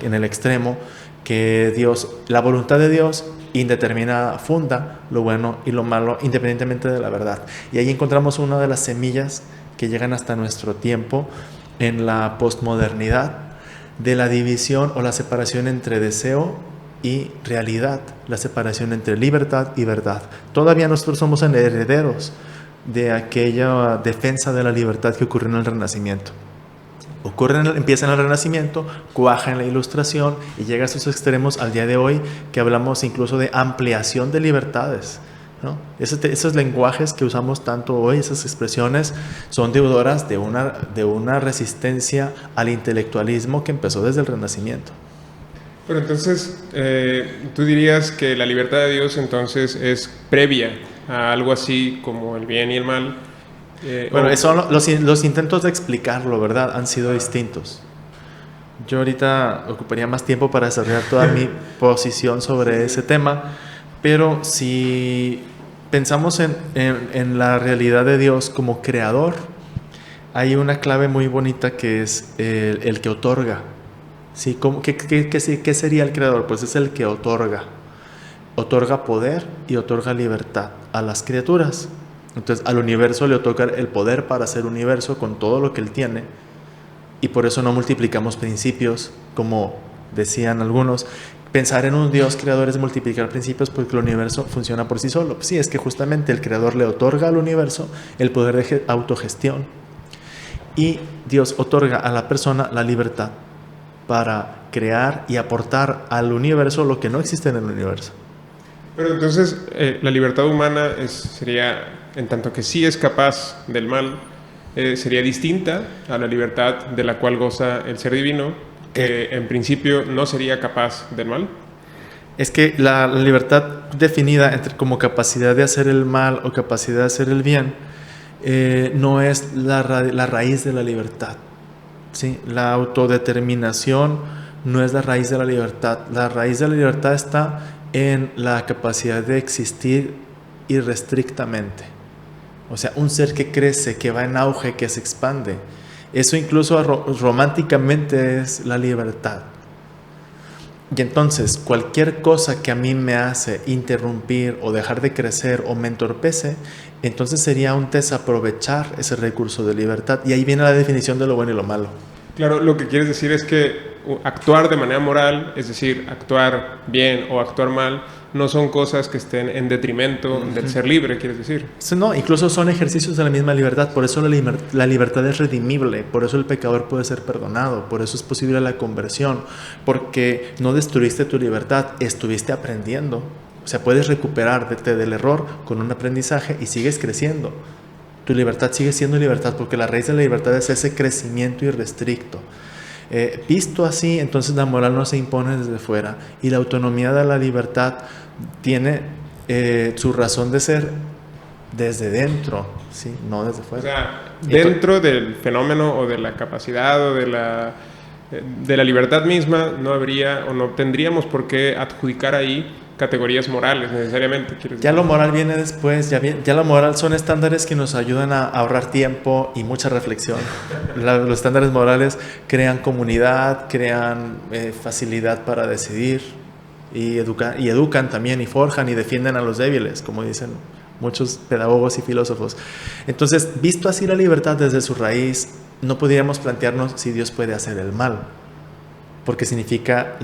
en el extremo que la voluntad de Dios indeterminada funda lo bueno y lo malo independientemente de la verdad. Y ahí encontramos una de las semillas que llegan hasta nuestro tiempo en la posmodernidad, de la división o la separación entre deseo y realidad, la separación entre libertad y verdad. Todavía nosotros somos herederos de aquella defensa de la libertad que ocurrió en el Renacimiento. Empieza en el Renacimiento, cuaja en la Ilustración y llega a sus extremos al día de hoy, que hablamos incluso de ampliación de libertades, ¿no? Esos lenguajes que usamos tanto hoy, esas expresiones, son deudoras de una resistencia al intelectualismo que empezó desde el Renacimiento. Pero entonces, tú dirías que la libertad de Dios entonces es previa a algo así como el bien y el mal. Bueno, los intentos de explicarlo, ¿verdad?, han sido distintos. Yo ahorita ocuparía más tiempo para desarrollar toda mi posición sobre ese tema, pero si pensamos en la realidad de Dios como creador, hay una clave muy bonita que es el que otorga. ¿Sí? ¿Qué sería el creador? Pues es el que otorga poder y otorga libertad a las criaturas. Entonces al universo le otorga el poder para ser universo con todo lo que él tiene, y por eso no multiplicamos principios, como decían algunos. Pensar en un Dios creador es multiplicar principios porque el universo funciona por sí solo. Sí, es que justamente el creador le otorga al universo el poder de autogestión, y Dios otorga a la persona la libertad para crear y aportar al universo lo que no existe en el universo. Pero entonces la libertad humana sería, en tanto que sí es capaz del mal, sería distinta a la libertad de la cual goza el ser divino, que en principio no sería capaz del mal. Es que la libertad definida como capacidad de hacer el mal o capacidad de hacer el bien no es la raíz de la libertad. ¿Sí? La autodeterminación no es la raíz de la libertad. La raíz de la libertad está en la capacidad de existir irrestrictamente. O sea, un ser que crece, que va en auge, que se expande. Eso incluso románticamente es la libertad. Y entonces cualquier cosa que a mí me hace interrumpir o dejar de crecer o me entorpece, entonces sería un desaprovechar ese recurso de libertad. Y ahí viene la definición de lo bueno y lo malo. Claro, lo que quieres decir es que actuar de manera moral, es decir, actuar bien o actuar mal, no son cosas que estén en detrimento del ser libre, quieres decir. No, incluso son ejercicios de la misma libertad. Por eso la libertad es redimible, por eso el pecador puede ser perdonado, por eso es posible la conversión, porque no destruiste tu libertad, estuviste aprendiendo. O sea, puedes recuperarte del error con un aprendizaje y sigues creciendo. Tu libertad sigue siendo libertad, porque la raíz de la libertad es ese crecimiento irrestricto. Visto así, entonces la moral no se impone desde fuera, y la autonomía de la libertad tiene su razón de ser desde dentro, ¿sí? No desde fuera. O sea, dentro del fenómeno o de la capacidad o de la libertad misma no habría o no tendríamos por qué adjudicar ahí categorías morales necesariamente. Ya lo moral viene después, ya lo moral son estándares que nos ayudan a ahorrar tiempo y mucha reflexión. Los estándares morales crean comunidad, crean facilidad para decidir y educan también y forjan y defienden a los débiles, como dicen muchos pedagogos y filósofos. Entonces, visto así la libertad desde su raíz, no podríamos plantearnos si Dios puede hacer el mal. porque significa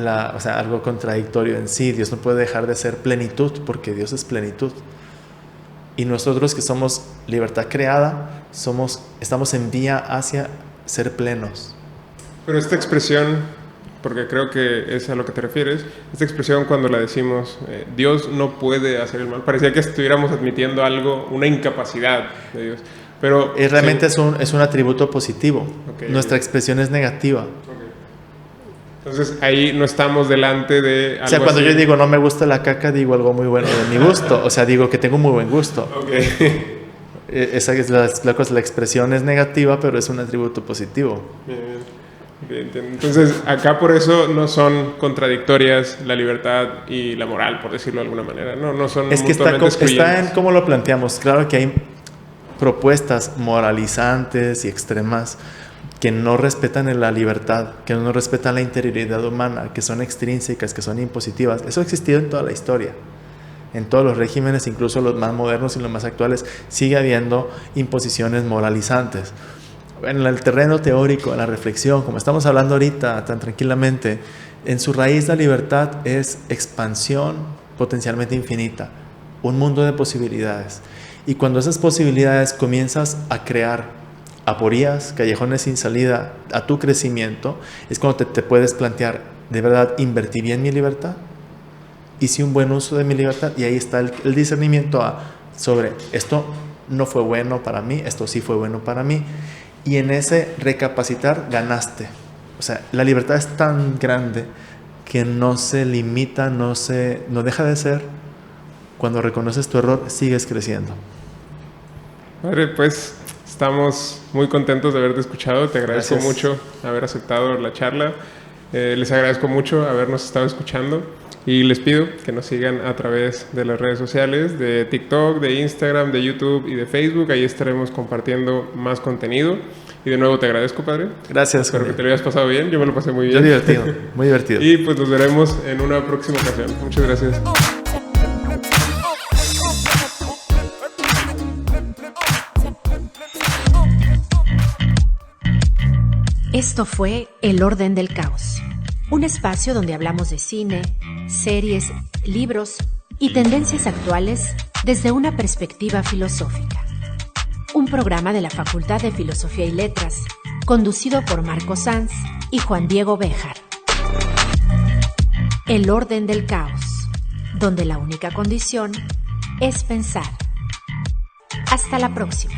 algo contradictorio en sí. Dios no puede dejar de ser plenitud, porque Dios es plenitud. Y nosotros que somos libertad creada, estamos en vía hacia ser plenos. Pero esta expresión, porque creo que es a lo que te refieres, esta expresión cuando la decimos, Dios no puede hacer el mal, parecía que estuviéramos admitiendo algo, una incapacidad de Dios. Pero realmente sí, es un atributo positivo. Okay. Nuestra expresión es negativa. Okay. Entonces ahí no estamos delante de algo. O sea, cuando yo digo no me gusta la caca, digo algo muy bueno de mi gusto. O sea, digo que tengo muy buen gusto. Okay. Esa es la cosa. La expresión es negativa, pero es un atributo positivo. Bien. Entonces acá por eso no son contradictorias la libertad y la moral, por decirlo de alguna manera. No son. Es que está en cómo lo planteamos. Claro que hay propuestas moralizantes y extremas que no respetan la libertad, que no respetan la interioridad humana, que son extrínsecas, que son impositivas. Eso ha existido en toda la historia. En todos los regímenes, incluso los más modernos y los más actuales, sigue habiendo imposiciones moralizantes. En el terreno teórico, en la reflexión, como estamos hablando ahorita tan tranquilamente, en su raíz la libertad es expansión potencialmente infinita, un mundo de posibilidades. Y cuando esas posibilidades comienzas a crear aporías, callejones sin salida a tu crecimiento, es cuando te puedes plantear, ¿de verdad invertí bien mi libertad? ¿Hice un buen uso de mi libertad? Y ahí está el discernimiento sobre esto no fue bueno para mí, esto sí fue bueno para mí. Y en ese recapacitar ganaste. O sea, la libertad es tan grande que no se limita, no deja de ser. Cuando reconoces tu error, sigues creciendo. Padre, pues estamos muy contentos de haberte escuchado. Te agradezco mucho haber aceptado la charla. Les agradezco mucho habernos estado escuchando y les pido que nos sigan a través de las redes sociales, de TikTok, de Instagram, de YouTube y de Facebook. Ahí estaremos compartiendo más contenido. Y de nuevo te agradezco, Padre. Gracias. Espero que te lo hayas pasado bien. Yo me lo pasé muy bien. Yo divertido, muy divertido. Y pues nos veremos en una próxima ocasión. Muchas gracias. Esto fue El Orden del Caos, un espacio donde hablamos de cine, series, libros y tendencias actuales desde una perspectiva filosófica. Un programa de la Facultad de Filosofía y Letras, conducido por Marco Sanz y Juan Diego Béjar. El Orden del Caos, donde la única condición es pensar. Hasta la próxima.